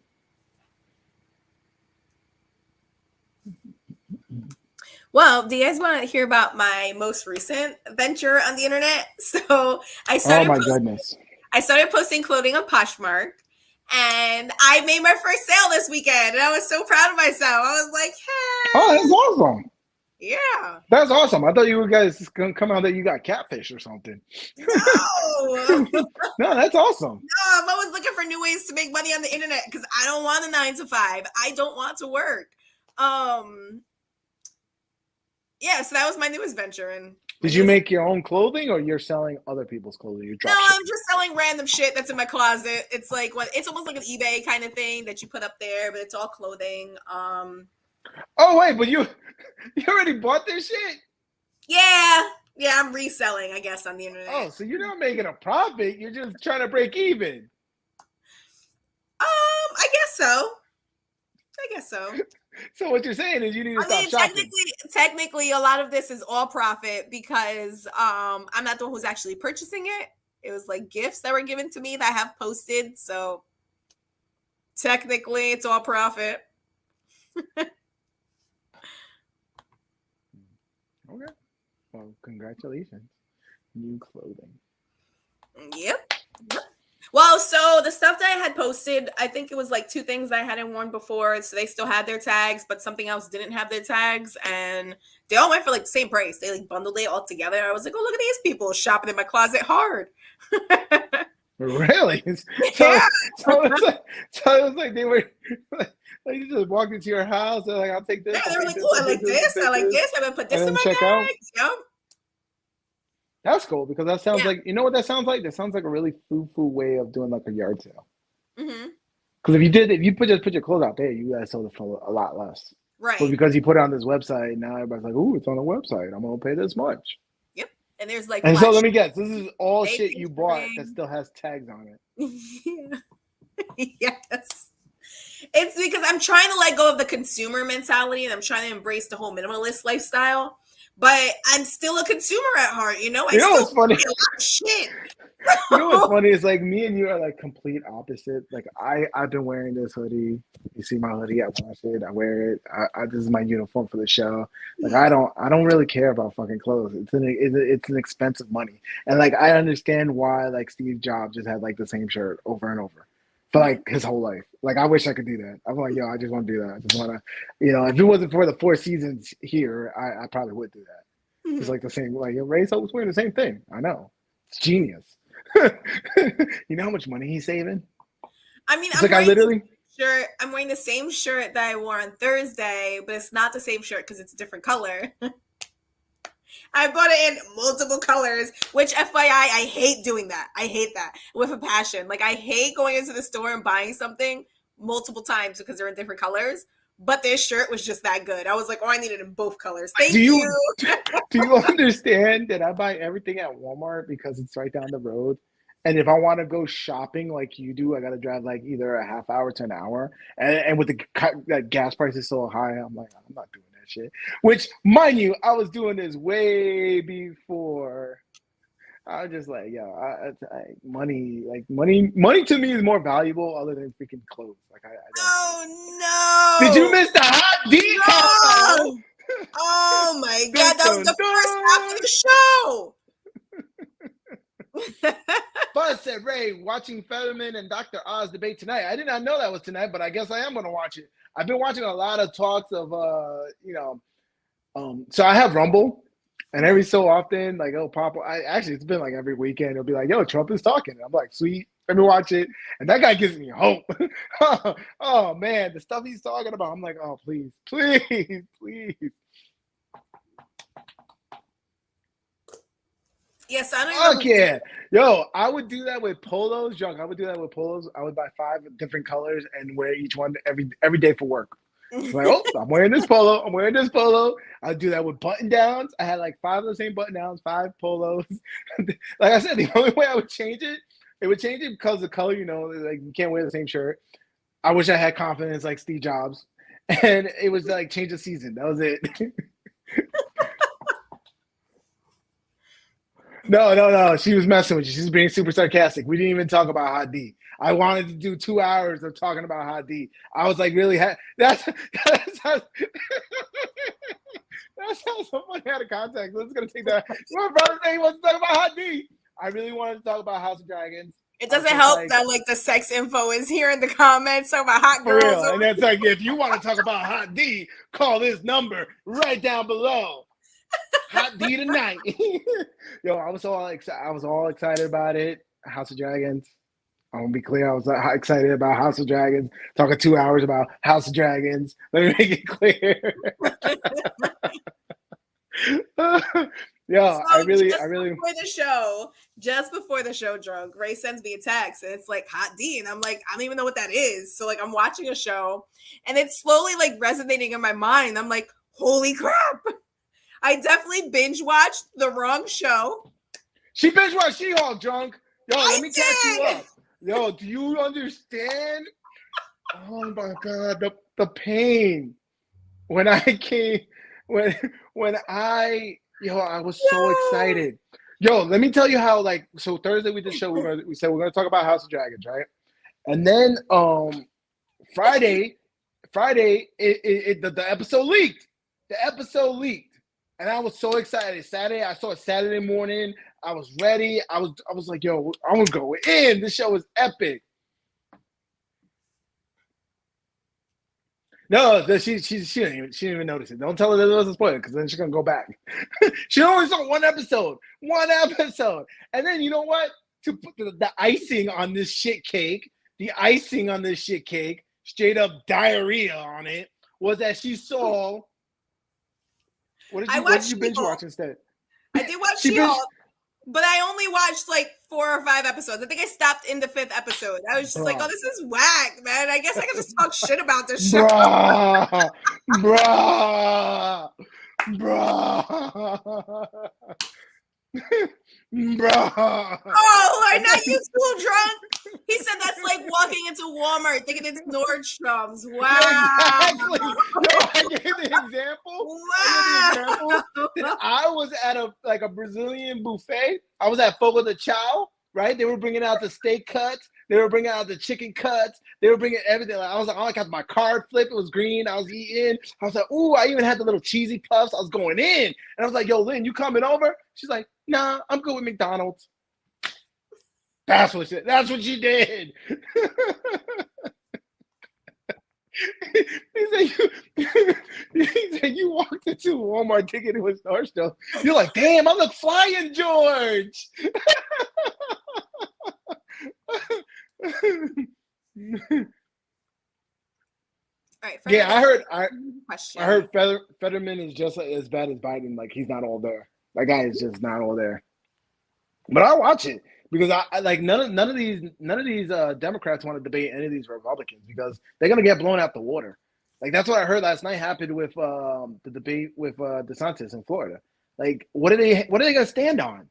Well, do you guys want to hear about my most recent venture on the internet? So I started. Oh my goodness! I started posting clothing on Poshmark, and I made my first sale this weekend, and I was so proud of myself. I was like, "Hey!" Oh, that's awesome! Yeah, that's awesome. I thought you guys gonna come out that you got catfish or something. No, no, that's awesome. No, I'm always looking for new ways to make money on the internet because I don't want a 9-to-5. I don't want to work. Yeah, so that was my newest venture. And did you make your own clothing, or you're selling other people's clothing? No, I'm just selling random shit that's in my closet. It's like it's almost like an eBay kind of thing that you put up there, but it's all clothing. Oh wait, but you already bought this shit? Yeah, I'm reselling, I guess, on the internet. Oh, so you're not making a profit? You're just trying to break even? I guess so. I guess so. So what you're saying is you need to stop mean, shopping. technically, a lot of this is all profit because I'm not the one who's actually purchasing it. It was like gifts that were given to me that I have posted. So technically, it's all profit. Okay. Well, congratulations. New clothing. Yep. Well, so the stuff that I had posted, I think it was like 2 things I hadn't worn before. So they still had their tags, but something else didn't have their tags. And they all went for like the same price. They like bundled it all together. I was like, oh, look at these people shopping in my closet hard. Really? Yeah. So it's like they were like you just walked into your house and like, I'll take this. Yeah, they were like, oh, I like this. I like this. I'm going to put this in my check out. bag. Yep. That's cool because that sounds like, you know what that sounds like? That sounds like a really foo-foo way of doing like a yard sale. Mm-hmm. Because if you put your clothes out there, you guys sold it for a lot less. Right. But because you put it on this website, now everybody's like, ooh, it's on a website. I'm going to pay this much. Yep. And there's like, and so let me guess, this is all they shit you bought that still has tags on it. Yes. It's because I'm trying to let go of the consumer mentality and I'm trying to embrace the whole minimalist lifestyle. But I'm still a consumer at heart, you know? I still what's funny? buy a lot of shit. You know what's funny is like me and you are like complete opposite. Like I've been wearing this hoodie. You see my hoodie, I wash it, I wear it. This is my uniform for the show. Like I don't really care about fucking clothes. It's an expensive money. And like I understand why like Steve Jobs just had like the same shirt over and over for like his whole life. Like I wish I could do that. I'm like, yo, I just want to do that. I just want to, if it wasn't for the 4 seasons here, I probably would do that. It's like the same, like Ray's always wearing the same thing. I know. It's genius. You know how much money he's saving? I mean, it's I'm wearing the same shirt that I wore on Thursday, but it's not the same shirt because it's a different color. I bought it in multiple colors, which FYI, I hate doing that. I hate that with a passion. Like I hate going into the store and buying something multiple times because they're in different colors. But this shirt was just that good. I was like, oh, I need it in both colors. Thank you. Do you understand that I buy everything at Walmart because it's right down the road? And if I want to go shopping like you do, I got to drive like either a half hour to an hour. And with the gas prices so high, I'm like, I'm not doing that shit. Which, mind you, I was doing this way before. I was just like, yo, money to me is more valuable other than freaking clothes. Like, oh no! Did you miss the hot D? No! Oh my god, that was the first half of the show. Buzz said, Ray, watching Fetterman and Dr. Oz debate tonight. I did not know that was tonight, but I guess I am going to watch it. I've been watching a lot of talks of, so I have Rumble. And every so often, like, it'll pop up. It's been like every weekend. It'll be like, yo, Trump is talking. And I'm like, sweet. Let me watch it. And that guy gives me hope. Oh, man. The stuff he's talking about. I'm like, oh, please. Yes, I don't know. Yeah. Yo, I would do that with polos, Junk. I would do that with polos. I would buy 5 different colors and wear each one every day for work. Like, oh, I'm wearing this polo. I'd do that with button downs. I had like 5 of the same button downs, 5 polos. Like I said, the only way I would change it because the color, like you can't wear the same shirt. I wish I had confidence like Steve Jobs. And it was like change the season. That was it. No. She was messing with you. She's being super sarcastic. We didn't even talk about Hot D. I wanted to do 2 hours of talking about Hot D. I was like, really? That sounds so funny out of context. Let's gonna take that. My brother saying he wants to talk about Hot D. I really wanted to talk about House of Dragons. It doesn't help that like the sex info is here in the comments about hot girls. For real. And that's like, if you want to talk about Hot D, call this number right down below. Hot D tonight. Yo, I was all excited about it. House of Dragons. I'm gonna be clear. I was excited about House of Dragons. Talking 2 hours about House of Dragons. Let me make it clear. Yeah, so just before the show, drunk, Ray sends me a text and it's like Hot D, and I'm like, I don't even know what that is. So like, I'm watching a show, and it's slowly like resonating in my mind. I'm like, holy crap! I definitely binge watched the wrong show. She binge watched She-Hulk, drunk. Yo, let me catch you up. Yo, do you understand? Oh my god, the pain when I came when I was so excited. Yo, let me tell you how so Thursday we did show we said we're gonna talk about House of Dragons, right? And then Friday the episode leaked. The episode leaked. And I was so excited. Saturday, I saw it Saturday morning. I was ready. I was like, yo, I'm gonna go in. This show is epic. No, she didn't even notice it. Don't tell her that it was a spoiler, because then she's gonna go back. She only saw one episode, and then you know what? To put the icing on this shit cake, straight up diarrhea on it, was that she saw. What did you binge watch instead? I did watch She-Hulk, but I only watched like 4 or 5 episodes. I think I stopped in the 5th episode. I was just like, oh, this is whack, man. I guess I can just talk shit about this show. Bruh. Oh, are not you too drunk? He said that's like walking into Walmart thinking it's Nordstrom's. Wow. Exactly. Yo, I gave the example. Wow. I was at a Brazilian buffet. I was at Fogo de Chao, right? They were bringing out the steak cuts. They were bringing out the chicken cuts. They were bringing everything. I was like, I got my card flip. It was green. I was eating. I was like, ooh, I even had the little cheesy puffs. I was going in. And I was like, yo, Lynn, you coming over? She's like, nah, I'm good with McDonald's. That's what she did. He said you walked into Walmart thinking it was Nordstrom. You're like, damn, I look flying, George. All right, yeah, I heard Fetterman is just as bad as Biden. Like, he's not all there. That guy is just not all there. But I'll watch it, because I like none of these Democrats want to debate any of these Republicans, because they're gonna get blown out the water. Like, that's what I heard last night happened with the debate with DeSantis in Florida. Like, what are they gonna stand on?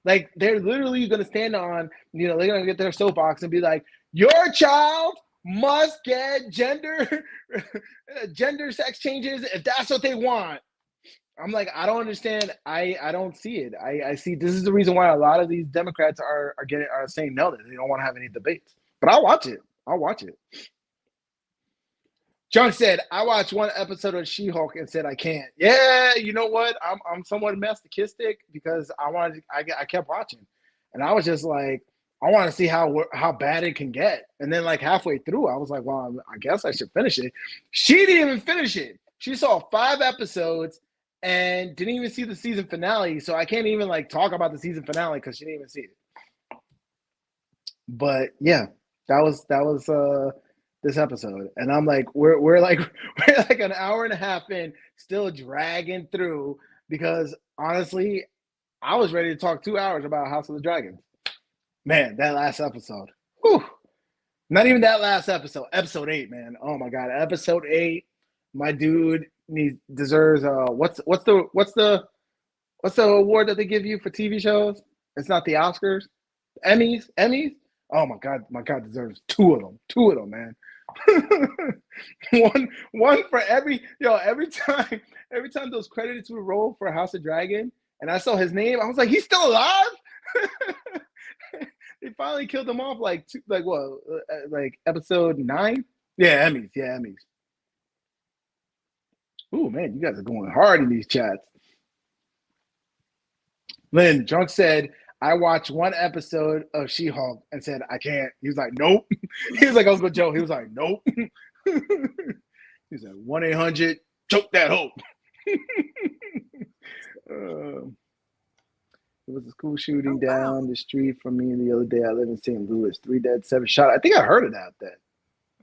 Like, they're literally gonna stand on, they're gonna get their soapbox and be like, your child must get gender sex changes if that's what they want. I'm like, I don't understand. I don't see it. I see this is the reason why a lot of these Democrats are saying no, that they don't want to have any debates. But I'll watch it. John said, I watched one episode of She-Hulk and said I can't. Yeah, you know what? I'm somewhat masochistic, because I kept watching. And I was just like, I want to see how bad it can get. And then like halfway through, I was like, well, I guess I should finish it. She didn't even finish it. She saw 5 episodes and didn't even see the season finale. So I can't even like talk about the season finale, because she didn't even see it. But yeah, that was this episode. And I'm like, we're like an hour and a half in, still dragging through, because honestly, I was ready to talk 2 hours about House of the Dragons. Man, that last episode. Whew. Not even that last episode. Episode 8, man. Oh my God. Episode 8. My dude deserves what's the award that they give you for TV shows? It's not the Oscars. Emmys? Oh my God, deserves 2 of them, man. one for every time those credits would roll for House of Dragon and I saw his name, I was like, he's still alive? They finally killed him off like episode 9? Yeah, Emmys. Oh man, you guys are going hard in these chats. Lynn, Drunk said, I watched 1 episode of She-Hulk and said, I can't. He was like, nope. He was like Uncle Joe. He was like, nope. He said, 1-800, choke that hope. There was a school shooting down the street from me the other day. I live in St. Louis. 3 dead, 7 shot. I think I heard about that.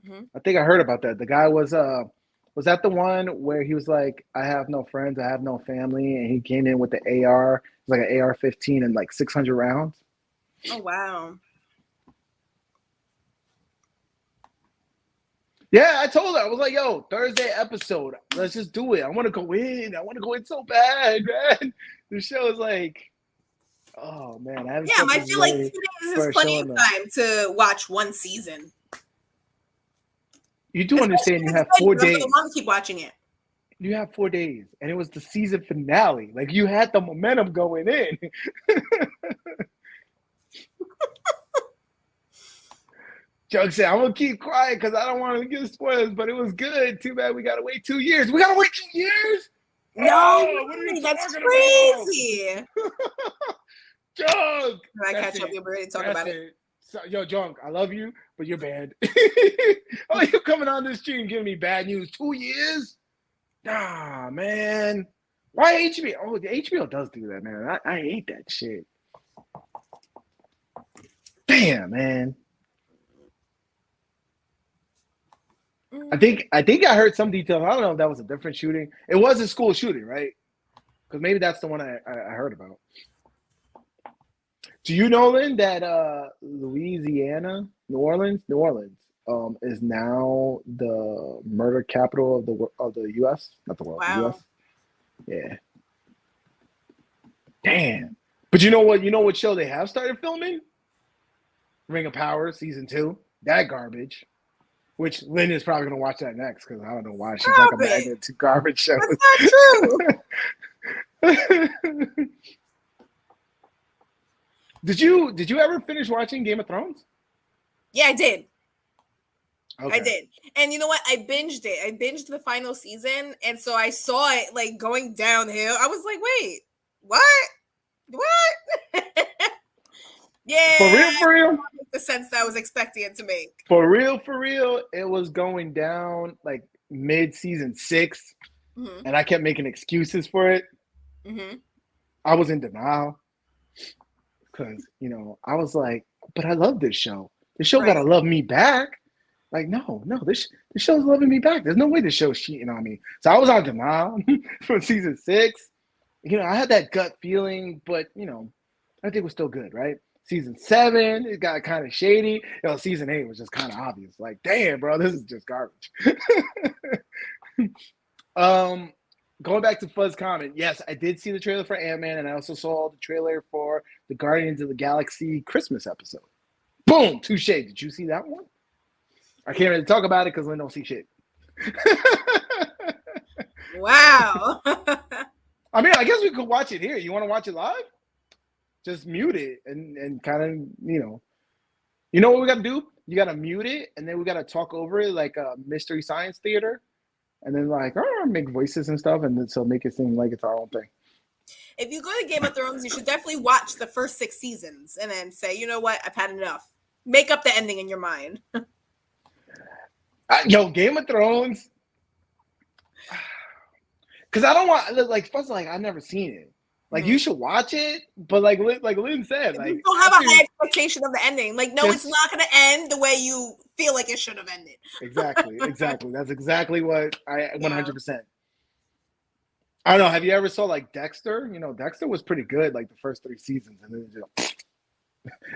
Mm-hmm. I think I heard about that. The guy was that the one where he was like, I have no friends, I have no family, and he came in with the AR, it was like an AR-15 and like 600 rounds? Oh, wow. Yeah, I told her. I was like, yo, Thursday episode, let's just do it. I want to go in so bad, man. The show is like, oh, man. I feel like 2 days is plenty of time to watch 1 season. You do Especially understand you because have it's good, 4 you're gonna days. want to keep watching it. You have 4 days, and it was the season finale. Like you had the momentum going in. Jug said, "I'm gonna keep quiet because I don't want to give spoilers, but it was good. Too bad we gotta wait 2 years. We gotta wait 2 years? No, Oh, what are you that's talking crazy. about? Jug, When I that's catch up, it. we'll already talk That's about it. it. So, yo, Junk, I love you, but you're banned. Oh, you coming on this stream giving me bad news? 2 years? Nah, man. Why HBO? Oh, the HBO does do that, man. I hate that shit. Damn, man. I think I heard some details. I don't know if that was a different shooting. It was a school shooting, right? Because maybe that's the one I heard about. Do you know, Lynn, that Louisiana, New Orleans, is now the murder capital of the U.S. Not the world, the Wow. U.S. Yeah. Damn. But you know what? You know what show they have started filming? Ring of Power season 2. That garbage. Which Lynn is probably gonna watch that next because I don't know why she's like a magnet to garbage shows. That's not true. Did you ever finish watching Game of Thrones? Yeah, I did. Okay. I did. And you know what? I binged it. I binged the final season. And so I saw it like going downhill. I was like, wait, what? What? Yeah. For real? The sense that I was expecting it to make. For real, it was going down like mid-season 6. Mm-hmm. And I kept making excuses for it. Mm-hmm. I was in denial. Because, I was like, but I love this show. The show gotta love me back. Like, no, this show's loving me back. There's no way this show's cheating on me. So I was on denial from season 6. I had that gut feeling, but I think it was still good, right? Season 7, it got kind of shady. Season 8 was just kind of obvious. Like, damn, bro, this is just garbage. Going back to Fuzz comment, yes, I did see the trailer for Ant-Man, and I also saw the trailer for the Guardians of the Galaxy Christmas episode. Boom, touche. Did you see that one? I can't really talk about it because I don't see shit. Wow. I mean, I guess we could watch it here. You want to watch it live? Just mute it and kind of, You know what we got to do? You got to mute it, and then we got to talk over it like a Mystery Science Theater. And then make voices and stuff, and then so make it seem like it's our own thing. If you go to Game of Thrones, you should definitely watch the first 6 seasons and then say, you know what, I've had enough. Make up the ending in your mind. Game of Thrones. Because I don't want I've never seen it. Like you should watch it, but like Lynn said, like you don't have a high expectation of the ending. Like, no, it's not going to end the way you feel like it should have ended. Exactly. That's exactly what I 100%. I don't know. Have you ever saw like Dexter? Dexter was pretty good like the first 3 seasons, and then just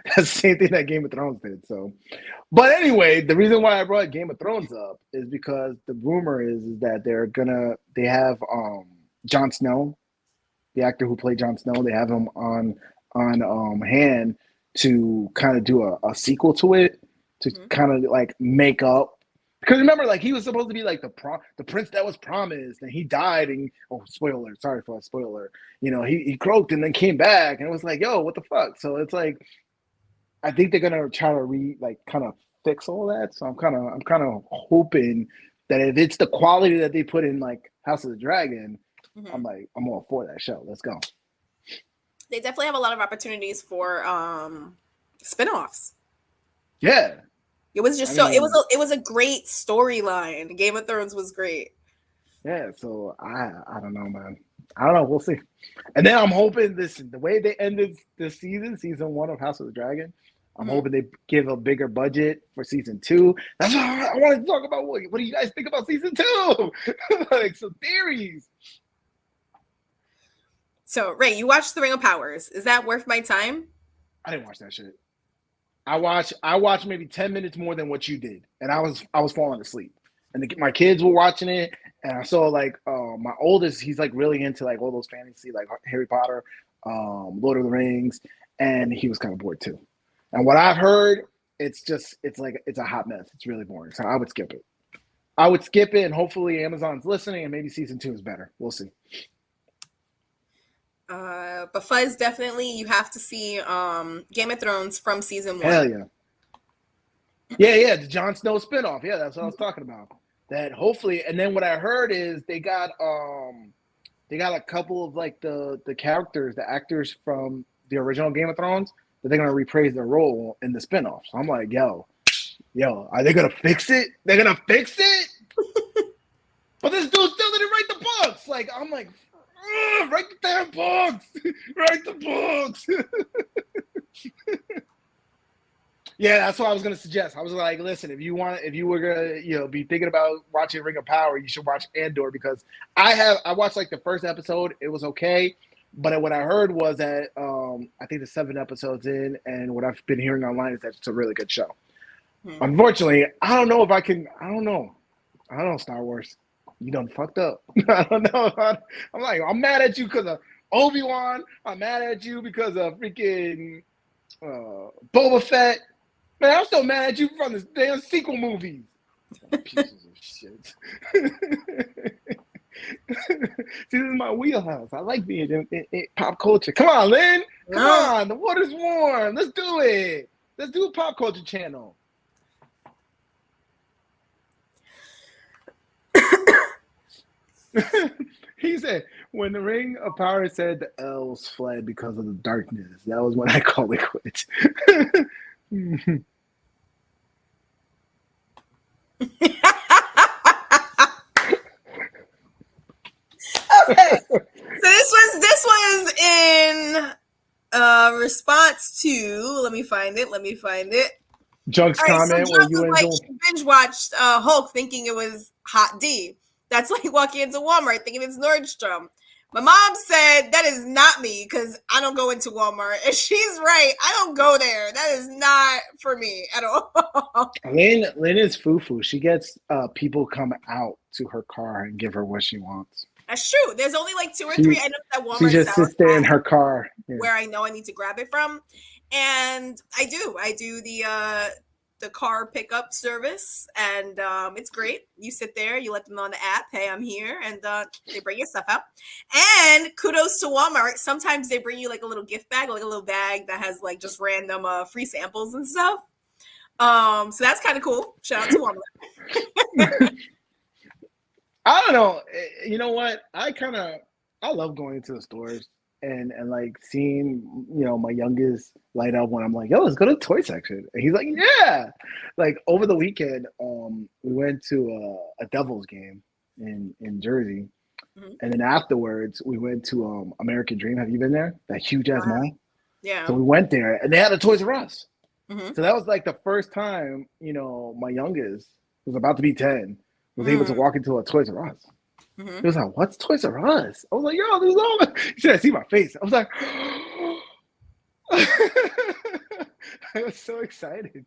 that's the same thing that Game of Thrones did. So, but anyway, the reason why I brought Game of Thrones up is because the rumor is that they have Jon Snow, the actor who played Jon Snow. They have him on hand to kind of do a sequel to it to kind of like make up. Because remember, like he was supposed to be like the prince that was promised, and he died. And spoiler! Sorry for a spoiler. He croaked and then came back, and it was like, yo, what the fuck? So it's like, I think they're gonna try to kind of fix all that. So I'm kind of hoping that if it's the quality that they put in like House of the Dragon, I'm all for that show. Let's go. They definitely have a lot of opportunities for spinoffs. Yeah. It was just it was a great storyline. Game of Thrones was great. Yeah, so I don't know, man. I don't know. We'll see. And then I'm hoping the way they ended this season 1 of House of the Dragon, I'm hoping they give a bigger budget for season 2. That's why I wanted to talk about what do you guys think about season 2? Like some theories. So, Ray, you watched The Ring of Powers. Is that worth my time? I didn't watch that shit. I watched maybe 10 minutes more than what you did, and I was falling asleep. And my kids were watching it, and I saw like my oldest, he's like really into like all those fantasy, like Harry Potter, Lord of the Rings, and he was kind of bored too. And what I've heard, it's a hot mess. It's really boring, so I would skip it. I would skip it, and hopefully Amazon's listening, and maybe season 2 is better. We'll see. But Fuzz, definitely you have to see Game of Thrones from season 1. Hell yeah. Yeah, the Jon Snow spinoff. Yeah, that's what I was talking about. That hopefully, and then what I heard is they got a couple of like the characters, the actors from the original Game of Thrones, that they're gonna reprise their role in the spinoff. So I'm like, yo, are they gonna fix it? They're gonna fix it? But this dude still didn't write the books. Like, I'm like, write the damn books. Write the books. Yeah, that's what I was gonna suggest. I was like, listen, if you were gonna, be thinking about watching Ring of Power, you should watch Andor, because I watched like the first episode. It was okay, but what I heard was that I think the 7 episodes in, and what I've been hearing online is that it's a really good show. Unfortunately, I don't know if I can. I don't know, Star Wars. You done fucked up. I don't know. I'm like, I'm mad at you because of Obi-Wan. I'm mad at you because of freaking Boba Fett. Man, I'm so mad at you from the damn sequel movies. Pieces of shit. See, this is my wheelhouse. I like being in pop culture. Come on, Lynn. Come on. The water's warm. Let's do it. Let's do a pop culture channel. He said, when the Ring of Power said the elves fled because of the darkness, that was when I called it quits. Okay, so this was in response to, let me find it. Junk's comment so where you like, binge watched Hulk thinking it was Hot D. That's like walking into Walmart thinking it's Nordstrom. My mom said that is not me because I don't go into Walmart. And she's right. I don't go there. That is not for me at all. Lynn is foo-foo. She gets people come out to her car and give her what she wants. That's true. There's only like 2 or 3 items that Walmart She just sits there in her car. Where I know I need to grab it from. And I do the car pickup service, and it's great. You sit there, you let them know on the app, hey, I'm here, and they bring your stuff out. And kudos to Walmart. Sometimes they bring you like a little gift bag, like a little bag that has like just random free samples and stuff. So that's kind of cool. Shout out to Walmart. I don't know. You know what? I love going into the stores and like seeing, my youngest light up when I'm like, yo, let's go to the toy section. And he's like, yeah. Like over the weekend, we went to a Devils game in Jersey. Mm-hmm. And then afterwards we went to American Dream. Have you been there? That huge ass mall? Yeah. So we went there and they had a Toys R Us. Mm-hmm. So that was like the first time, my youngest was about to be 10. Was able to walk into a Toys R Us. Mm-hmm. He was like, what's Toys R Us? I was like, yo, this is all. He said, I see my face. I was like, I was so excited.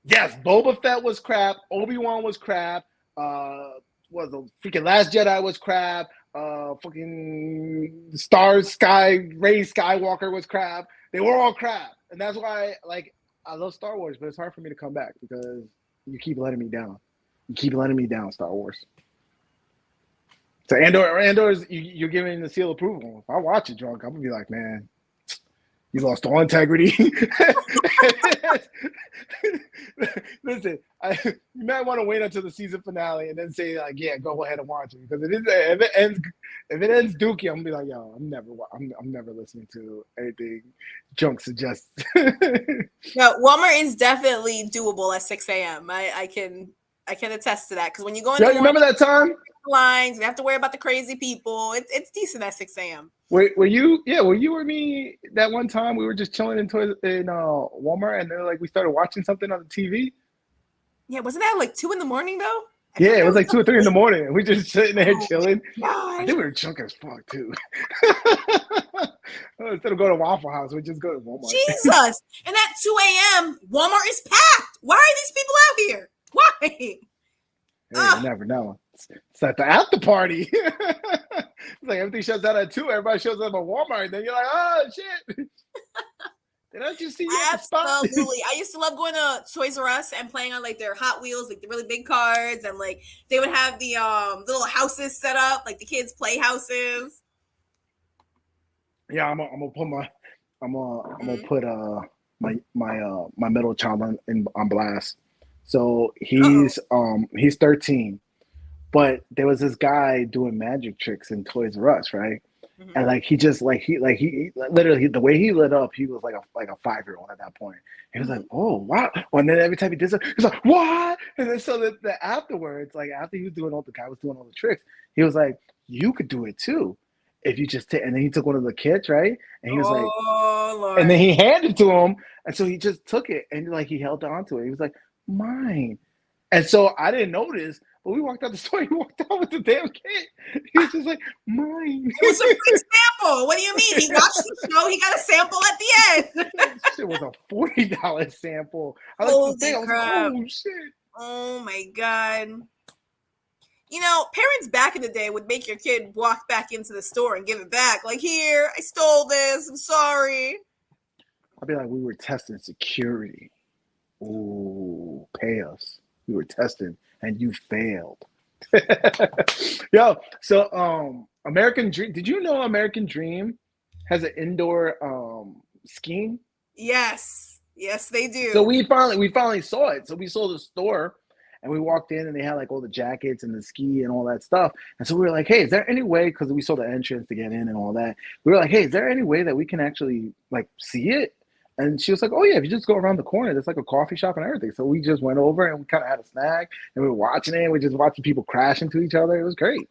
Yes, Boba Fett was crap. Obi-Wan was crap. The freaking Last Jedi was crap. Fucking Ray Skywalker was crap. They were all crap. And that's why, I love Star Wars, but it's hard for me to come back because you keep letting me down. You keep letting me down, Star Wars. So Andor's, you're giving the seal of approval. If I watch it drunk, I'm gonna be like, man, you lost all integrity. Listen, you might want to wait until the season finale and then say like, yeah, go ahead and watch it, because if it ends dookie, I'm gonna be like, yo, I'm never listening to anything Junk suggests. No, Walmart is definitely doable at 6 a.m. I can attest to that, because when you go into you remember that time? Lines, we have to worry about the crazy people. It's decent at 6 a.m. Were you or me that one time we were just chilling in Walmart and they're like we started watching something on the TV? Yeah, wasn't that like 2 a.m. though? Yeah, it was like 2 or 3 in the morning. And we just sitting there chilling. I think we were drunk as fuck too. Instead of going to Waffle House, we just go to Walmart. Jesus! And at 2 a.m., Walmart is packed. Why are these people out here? Why? Hey, you never know. It's at the after party. It's like everything shuts down at 2. Everybody shows up at Walmart. Then you're like, oh, shit. They Don't you see you at the spot? Absolutely. I used to love going to Toys R Us and playing on like their Hot Wheels, like the really big cars, and like they would have the little houses set up, like the kids' play houses. Yeah, I'm gonna put my middle child on blast. So he's 13, but there was this guy doing magic tricks in Toys R Us, right? Mhm. And like he literally the way he lit up, he was like a 5-year-old at that point. He was like, oh wow. And then every time he did something, he's like, what? And then so the afterwards, like after he was doing all the guy was doing all the tricks, he was like, you could do it too. If you just take, and then he took one of the kids, right? And he was like, Lord. and then he handed it to him, and so he just took it and like he held on to it. He was like, mine. And so I didn't notice, but we walked out the store. He walked out with the damn kid. He was just like, mine. It was a free sample. What do you mean? He watched the show. He got a sample at the end. Shit was a $40 sample. I Holy was like, crap. oh shit. Oh my God. You know, parents back in the day would make your kid walk back into the store and give it back. Like, here, I stole this. I'm sorry. I'd be like, we were testing security. Ooh, pay us. We were testing, and you failed. Yo, so American Dream. Did you know American Dream has an indoor skiing? Yes. Yes, they do. So we finally saw it. So we saw the store. And we walked in and they had like all the jackets and the ski and all that stuff. And so we were like, hey, is there any way, because we saw the entrance to get in and all that. We were like, hey, is there any way that we can actually like see it? And she was like, oh yeah, if you just go around the corner, there's like a coffee shop and everything. So we just went over and we kind of had a snack and we were watching it. We just watching people crash into each other. It was great.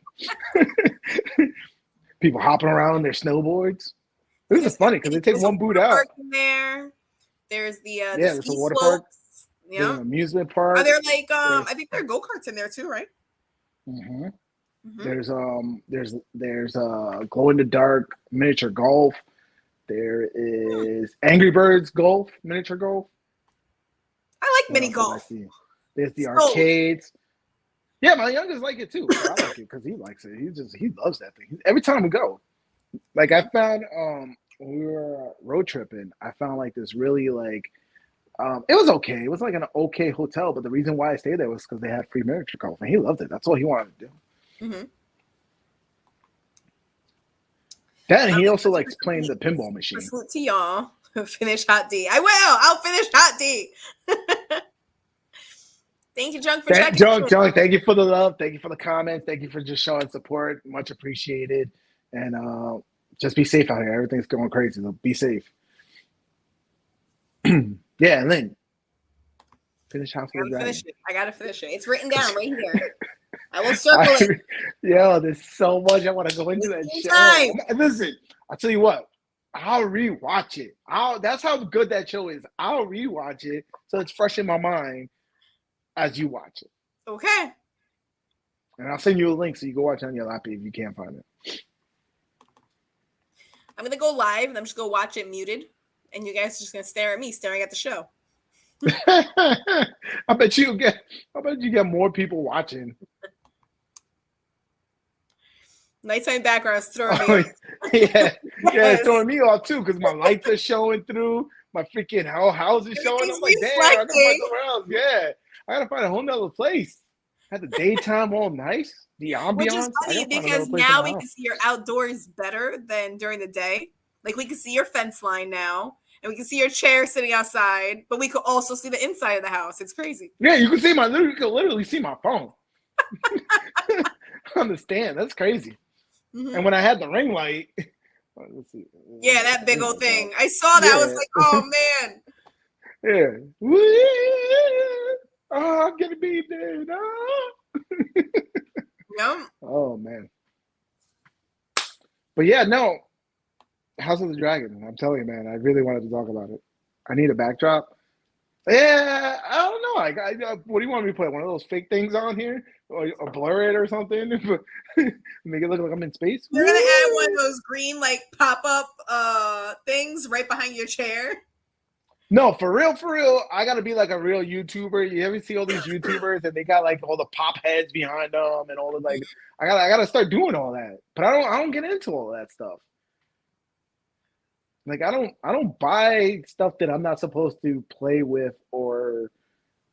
People hopping around on their snowboards. It was just funny because they take one boot out. There's the there's ski a water slopes. park. Yeah. There's an amusement park. Are there like I think there are go-karts in there too, right? Mm-hmm. Mm-hmm. There's glow in the dark miniature golf. There is Angry Birds golf, miniature golf. I like mini golf. There's the arcades. Yeah, my youngest like it too. I like it because he likes it. He loves that thing. Every time we go, like I found when we were road tripping, I found like this really like. It was okay. It was like an okay hotel, but the reason why I stayed there was because they had free miniature golf, and he loved it. That's all he wanted to do. Mm-hmm. Then he also likes playing the pinball machine. Salute to y'all. Finish Hot D. I will. I'll finish Hot D. Thank you, Junk, for checking. Junk, thank you for the love. Thank you for the comments. Thank you for just showing support. Much appreciated. And just be safe out here. Everything's going crazy, so be safe. Yeah, and then finish House of the Dragon. I gotta finish it. It's written down right here. I will circle it. Yo, there's so much I want to go into that show. Listen, I'll tell you what. I'll rewatch it. That's how good that show is. I'll rewatch it so it's fresh in my mind as you watch it. Okay. And I'll send you a link so you go watch it on your laptop if you can't find it. I'm gonna go live and I'm just gonna watch it muted. And you guys are just gonna stare at me, staring at the show. I bet you get more people watching. Nighttime background's throwing me. Yeah, it's throwing me off too because my lights are showing through. My freaking house is showing. I'm like, damn, I gotta find somewhere else. Yeah, I gotta find a whole nother place. Had the daytime all nice. The ambiance. Which is funny because now we can see your outdoors better than during the day. Like we can see your fence line now, and we can see your chair sitting outside, but we could also see the inside of the house. It's crazy. Yeah, you can see you can literally see my phone on the stand. That's crazy. Mm-hmm. And when I had the ring light, let's see. Yeah, that big old thing. I saw that. Yeah. I was like, oh man. Yeah. Oh, I'm gonna be dead. Oh. Yep. Oh man. But yeah, no. House of the Dragon. I'm telling you, man. I really wanted to talk about it. I need a backdrop. Yeah, I don't know. What do you want me to put? One of those fake things on here, or blur it or something? Make it look like I'm in space. You're gonna add one of those green like pop-up things right behind your chair. No, for real. I gotta be like a real YouTuber. You ever see all these YouTubers and they got like all the pop heads behind them and all the like? I gotta start doing all that. But I don't get into all that stuff. Like I don't buy stuff that I'm not supposed to play with or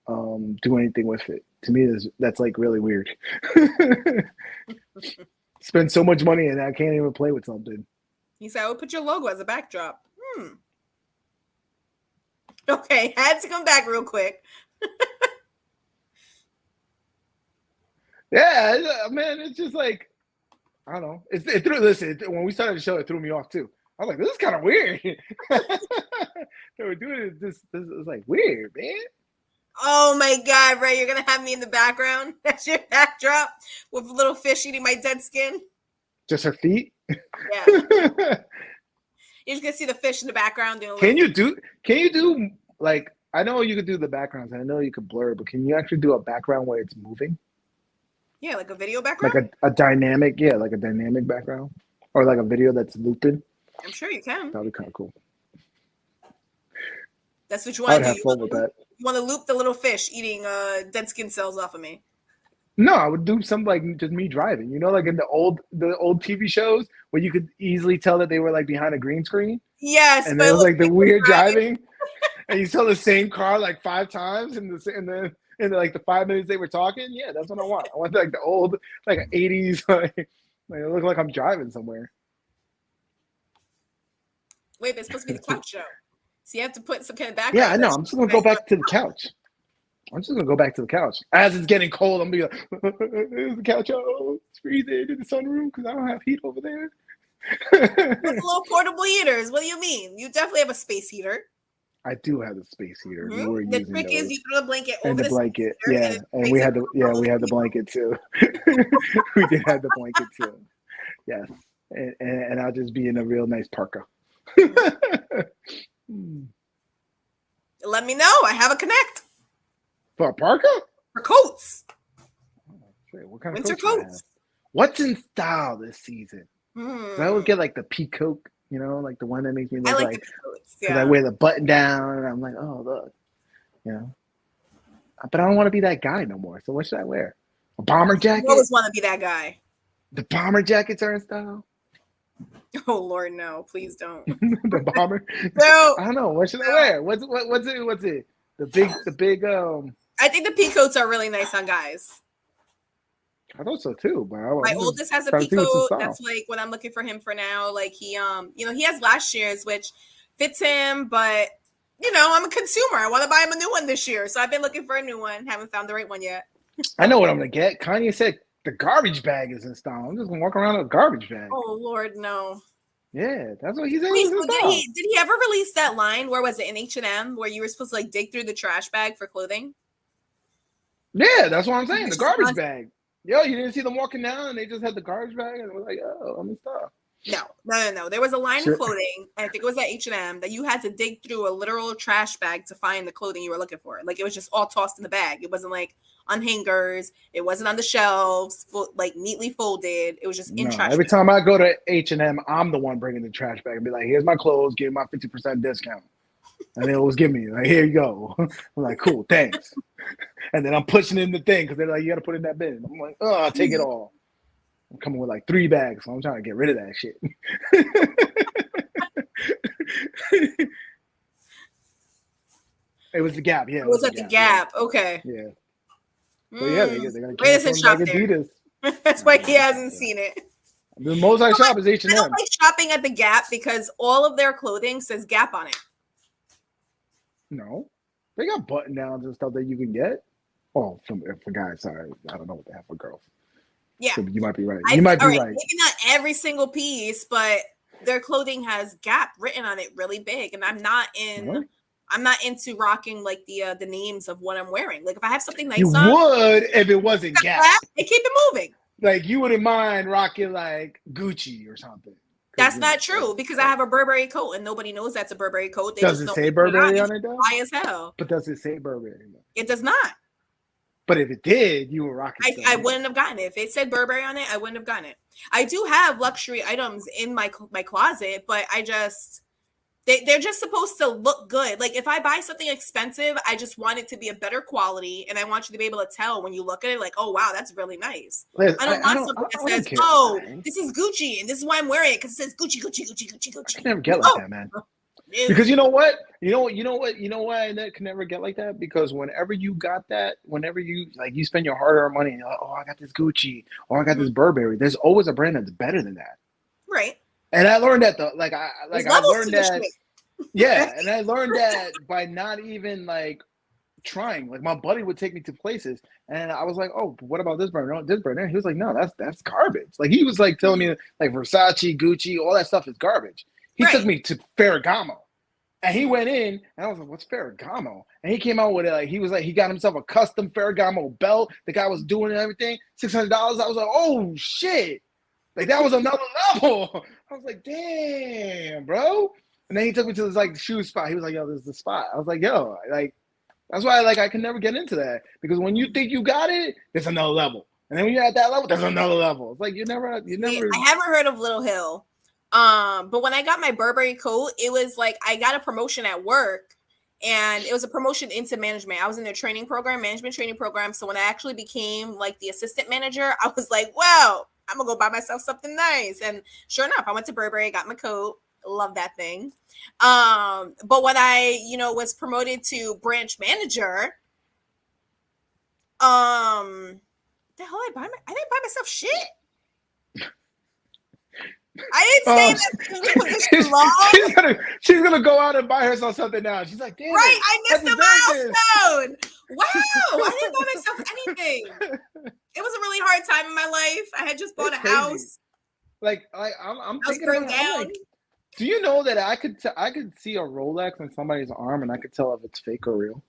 do anything with it. To me, that's like really weird. Spend so much money and I can't even play with something. He said, I would put your logo as a backdrop. Okay, had to come back real quick. Yeah, man, it's just like, I don't know. Listen, when we started the show, it threw me off too. I was like, this is kind of weird. They were doing it. This is like weird, man. Oh my God, Ray, you're going to have me in the background? That's your backdrop with a little fish eating my dead skin? Just her feet? Yeah. You're just going to see the fish in the background. Can you do, like, I know you could do the backgrounds, and I know you could blur, but can you actually do a background where it's moving? Yeah, like a video background? Like a dynamic, like a dynamic background? Or like a video that's looping? I'm sure you can. That would be kind of cool. That's what you want to do. I'd have fun with that. You want to loop the little fish eating dead skin cells off of me? No, I would do something like just me driving. You know, like in the old TV shows where you could easily tell that they were like behind a green screen. Yes, and it was like the weird driving, and you saw the same car like 5 times in the like the 5 minutes they were talking. Yeah, that's what I want. I want like the old like 80s like it look like I'm driving somewhere. Wait, but it's supposed to be the couch show. So you have to put some kind of background. Yeah, I know. I'm just gonna go back to the couch. As it's getting cold, I'm gonna be like, there's the couch. Oh, it's freezing in the sunroom because I don't have heat over there. Little portable heaters. What do you mean? You definitely have a space heater. I do have a space heater. Mm-hmm. The trick is you throw the blanket over the blanket. Yeah, and we had the blanket too. We did have the blanket too. Yes, and I'll just be in a real nice parka. Let me know. I have a connect. For a parka? For coats. What kind winter of coats? What's in style this season? I always get like the peacoat, you know, like the one that makes me look like. Because I wear the button down, and I'm like, oh look, you know. But I don't want to be that guy no more. So what should I wear? A bomber jacket? You always want to be that guy. The bomber jackets are in style. Oh Lord, no! Please don't. The bomber? No. I don't know. What should I wear? What's it? The big. I think the peacoats are really nice on guys. I thought so too, but my oldest has a peacoat. That's like what I'm looking for him for now. Like he, he has last year's, which fits him, but I'm a consumer. I want to buy him a new one this year, so I've been looking for a new one. Haven't found the right one yet. I know what I'm gonna get. Kanye said the garbage bag is in style. I'm just gonna walk around with a garbage bag. Oh Lord, no. Yeah, that's what he said. Wait, so did he ever release that line? Where was it, in H&M, where you were supposed to like dig through the trash bag for clothing? Yeah, that's what I'm saying. The garbage bag. Yo, you didn't see them walking down and they just had the garbage bag and it was like, oh, I'm in stuff. No. There was a line of clothing, and I think it was at H&M, that you had to dig through a literal trash bag to find the clothing you were looking for. Like it was just all tossed in the bag. It wasn't like on hangers. It wasn't on the shelves, like neatly folded. It was just in trash. Every time I go to H&M, I'm the one bringing the trash bag and be like, here's my clothes, give me my 50% discount. And they always give me like, here you go. I'm like, cool, thanks. And then I'm pushing in the thing because they're like, you got to put it in that bin. I'm like, oh, I'll take it all. I'm coming with like 3 bags, so I'm trying to get rid of that shit. It was the Gap, yeah. It was at the Gap, okay. Yeah. So yeah, they gotta Ray doesn't shop there. Adidas. That's why he hasn't seen it. The most I shop is H&M. I don't like shopping at the Gap because all of their clothing says Gap on it. No, they got button downs and stuff that you can get. Oh, for guys, sorry, I don't know what they have for girls. Yeah, so you might be right. You might be right. Maybe not every single piece, but their clothing has Gap written on it really big, and I'm not into rocking like the names of what I'm wearing. Like if I have something nice, you would if it wasn't Gap. They keep it moving. Like you wouldn't mind rocking like Gucci or something. That's not true because I have a Burberry coat and nobody knows that's a Burberry coat. Does it say Burberry on it though? High as hell. But does it say Burberry? It does not. But if it did, you would rock it. I wouldn't have gotten it. If it said Burberry on it, I wouldn't have gotten it. I do have luxury items in my closet, but They're just supposed to look good. Like if I buy something expensive, I just want it to be a better quality, and I want you to be able to tell when you look at it, like, oh wow, that's really nice. Liz, I don't want something that says, care. oh, this is Gucci, and this is why I'm wearing it because it says Gucci, Gucci, Gucci, Gucci, Gucci. I can never get like that, man. Because you know what? You know why I can never get like that? Because whenever you got that, whenever you spend your hard-earned money, and you're like, oh, I got this Gucci, or I got this Burberry. There's always a brand that's better than that. Right. And I learned that I learned that. Yeah, and I learned that by not even like trying. Like my buddy would take me to places, and I was like, "Oh, what about this brand? No, this brand." And he was like, "No, that's garbage." Like he was like telling me like Versace, Gucci, all that stuff is garbage. He took me to Ferragamo, and he went in, and I was like, "What's Ferragamo?" And he came out with it like he got himself a custom Ferragamo belt. The guy was doing everything, $600. I was like, "Oh shit!" Like that was another level. I was like, "Damn, bro." And then he took me to this like shoe spot. He was like, "Yo, this is the spot." I was like, "Yo, like that's why I can never get into that because when you think you got it, there's another level, and then when you're at that level, there's another level. It's like you never. I haven't heard of Little Hill, but when I got my Burberry coat, it was like I got a promotion at work, and it was a promotion into management. I was in their management training program. So when I actually became like the assistant manager, I was like, "Wow, I'm gonna go buy myself something nice." And sure enough, I went to Burberry, got my coat. Love that thing. But when I, was promoted to branch manager, the hell I didn't buy myself shit. I didn't say that she's gonna go out and buy herself something now. She's like, damn, right, I missed the milestone. Wow, I didn't buy myself anything. It was a really hard time in my life. I had just bought a house. I'm thinking about down. Do you know that I could see a Rolex on somebody's arm and I could tell if it's fake or real?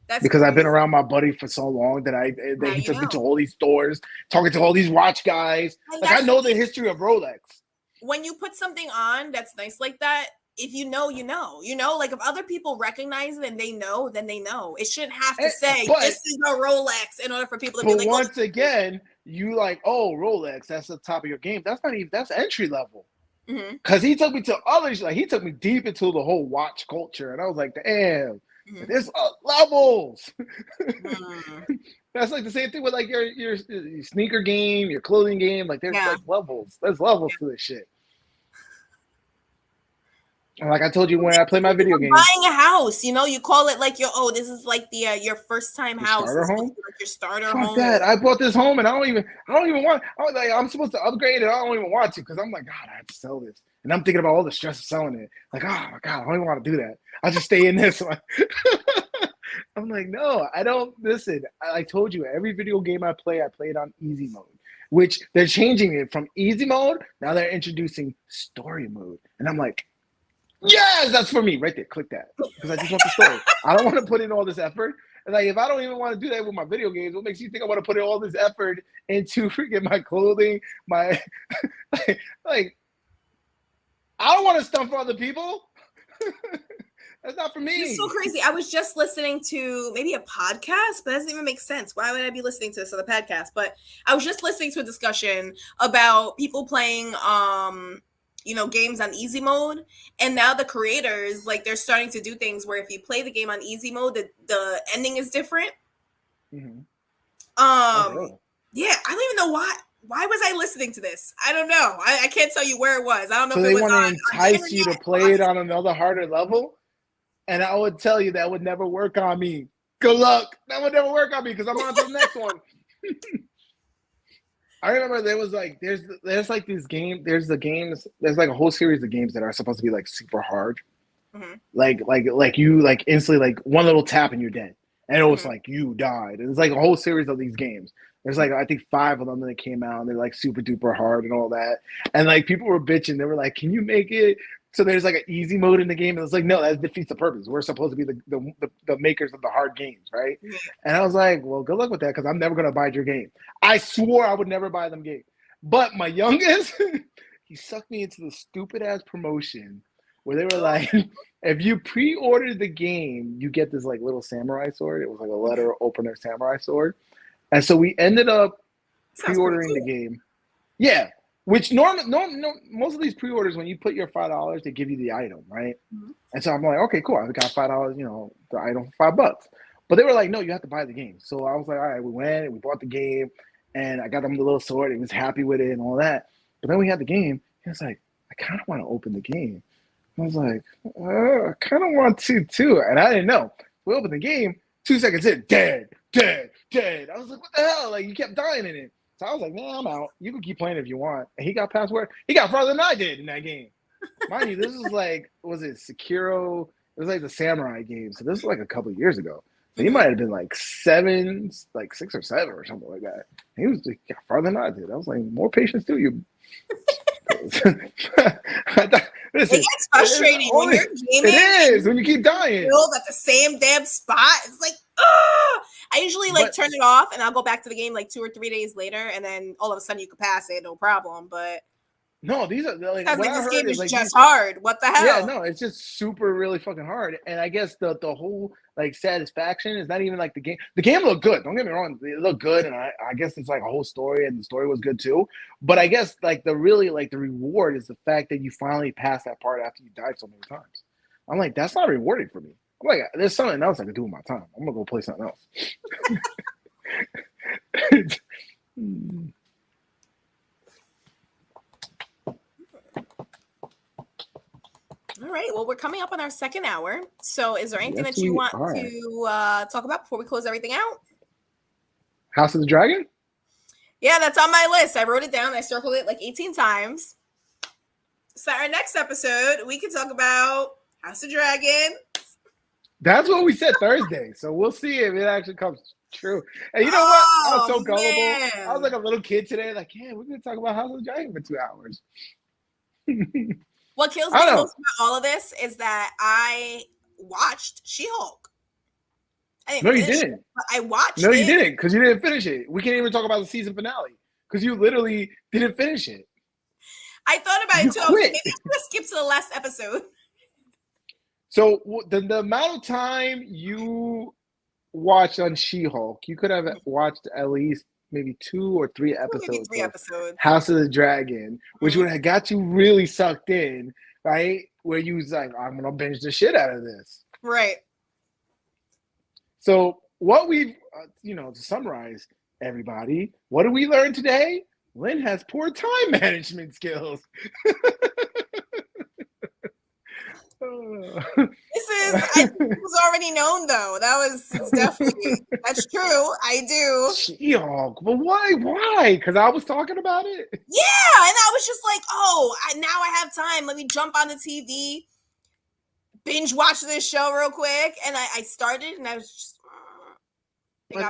That's because crazy. I've been around my buddy for so long that he took me to all these stores, talking to all these watch guys. I know the history of Rolex. When you put something on that's nice like that, if you know, you know. Like if other people recognize it and they know, then they know. It shouldn't have to say this is a Rolex in order for people to be like. But once again, you like, oh, Rolex, that's the top of your game. That's entry level. Because he took me to others, like he took me deep into the whole watch culture, and I was like, damn, there's levels. That's like the same thing with like your sneaker game, your clothing game. Like there's like levels. There's levels to this shit. And like I told you when I play my video game, buying a house, you call it like this is like the your first time house, starter home, like your starter home. That I bought this home and I don't even want. I was like, I'm supposed to upgrade it. I don't even want to because I'm like, God, I have to sell this, and I'm thinking about all the stress of selling it. Like, oh my God, I don't even want to do that. I'll just stay in this one. I'm like, no, I don't. Listen, I told you every video game I play it on easy mode, which they're changing it from easy mode. Now they're introducing story mode, and I'm like. Yes, that's for me right there. Click that because I just want the story. I don't want to put in all this effort. And like, if I don't even want to do that with my video games, what makes you think I want to put in all this effort into freaking my clothing? My like, I don't want to stunt for other people. That's not for me. It's so crazy. I was just listening to maybe a podcast, but that doesn't even make sense. Why would I be listening to this other podcast? But I was just listening to a discussion about people playing games on easy mode, and now the creators they're starting to do things where if you play the game on easy mode, the ending is different. Mm-hmm. Yeah, I don't even know why was I listening to this? I don't know. I can't tell you where it was. I don't know. So if they it was want to entice you to play it on another harder level, and I would tell you that would never work on me. Good luck. That would never work on me because I'm on to the next one. I remember there's like this game. There's like a whole series of games that are supposed to be like super hard. Mm-hmm. Like you like instantly like one little tap and you're dead. And it was like you died. And it's like a whole series of these games. There's like I think 5 of them that came out and they're like super duper hard and all that. And like people were bitching. They were like, can you make it so there's like an easy mode in the game? And it's like, no, that defeats the purpose. We're supposed to be the makers of the hard games, right? Mm-hmm. And I was like, well, good luck with that because I'm never gonna buy your game. I swore I would never buy them game. But my youngest, he sucked me into the stupid ass promotion where they were like, if you pre-ordered the game, you get this like little samurai sword. It was like a letter opener samurai sword. And so we ended up pre-ordering the game. Yeah. Which no, most of these pre-orders, when you put your $5, they give you the item, right? Mhm. And so I'm like, okay, cool. I got $5, the item for $5. But they were like, no, you have to buy the game. So I was like, all right, we went and we bought the game, and I got him the little sword. He was happy with it and all that. But then we had the game. He was like, I kind of want to open the game. I was like, I kind of want to too. And I didn't know. We opened the game. 2 seconds in, dead. I was like, what the hell? Like, you kept dying in it. So I was like, man, I'm out. You can keep playing if you want. And he got past where he got farther than I did in that game. Mind you, this was like, was it Sekiro? It was like the samurai game. So this was like a couple of years ago. So he might have been like 6 or 7 or something like that. And he got farther than I did. I was like, more patience too, you. It gets frustrating when you're gaming. It is when you keep dying. At the same damn spot. It's like, ugh! I usually turn it off and I'll go back to the game like 2 or 3 days later, and then all of a sudden you can pass it, no problem. But no, these are like what I this game is like just hard. What the hell? Yeah, no, it's just super really fucking hard. And I guess the whole like satisfaction is not even like the game. The game looked good. Don't get me wrong, it looked good, and I guess it's like a whole story, and the story was good too. But I guess like the reward is the fact that you finally passed that part after you died so many times. I'm like, that's not rewarding for me. I'm like, there's something else I could do with my time. I'm gonna go play something else. All right. Well, we're coming up on our second hour. So is there anything that you want to talk about before we close everything out? House of the Dragon? Yeah, that's on my list. I wrote it down. I circled it like 18 times. So our next episode, we can talk about House of Dragon. That's what we said Thursday. So we'll see if it actually comes true. And you know what? I was so gullible. Man. I was like a little kid today. Like, yeah, we're going to talk about House of the Dragon for 2 hours. What kills me most about all of this is that I watched She-Hulk. No, you didn't. I watched it. No, you didn't, because you didn't finish it. We can't even talk about the season finale because you literally didn't finish it. I thought about it too. I was like, maybe I'm going to skip to the last episode. So the amount of time you watched on She-Hulk, you could have watched at least maybe 2 or 3 episodes. Maybe 3 episodes. House of the Dragon, which would have got you really sucked in, right? Where you was like, I'm gonna binge the shit out of this. Right. So what we've, to summarize, everybody, what did we learn today? Lynn has poor time management skills. It was already known though. It's definitely, that's true. I do. She-Hulk, but why? Because I was talking about it. Yeah, and I was just like, now I have time. Let me jump on the TV, binge watch this show real quick. And I started, and I was just.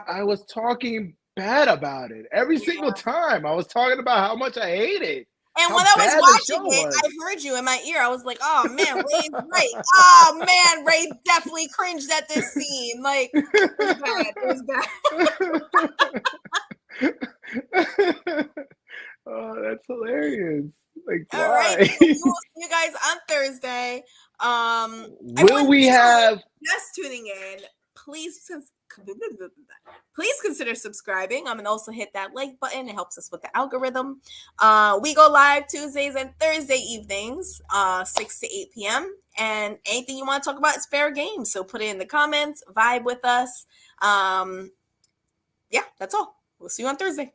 I was talking bad about it every single time. I was talking about how much I hate it. And when I was watching it, I heard you in my ear. I was like, oh, man, Ray's right. Oh, man, Ray definitely cringed at this scene. Like, it was bad. Oh, that's hilarious. Like, all why? right. We'll see you guys on Thursday. Will we have... Just tuning in, please consider subscribing. And also hit that like button. It helps us with the algorithm. We go live Tuesdays and Thursday evenings, 6 to 8 p.m. And anything you want to talk about is fair game. So put it in the comments, vibe with us. Yeah, that's all. We'll see you on Thursday.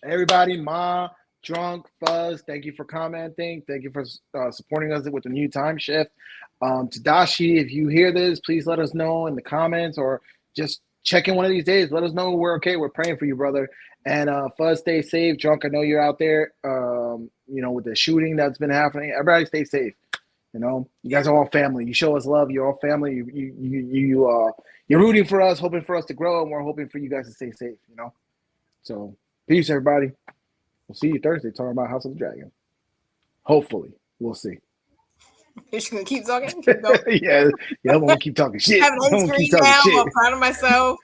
Everybody, Ma, Drunk, Fuzz, thank you for commenting. Thank you for supporting us with the new time shift. Tadashi, if you hear this, please let us know in the comments or just check in one of these days. Let us know we're okay. We're praying for you, brother. And Fuzz, stay safe. Drunk, I know you're out there, with the shooting that's been happening. Everybody stay safe. You guys are all family. You show us love. You're all family. You're rooting for us, hoping for us to grow, and we're hoping for you guys to stay safe, So peace, everybody. We'll see you Thursday talking about House of the Dragon. Hopefully. We'll see. You're just going to keep talking? Keep going. Yeah, I'm going to keep talking shit. I have an on screen now. I'm proud of myself.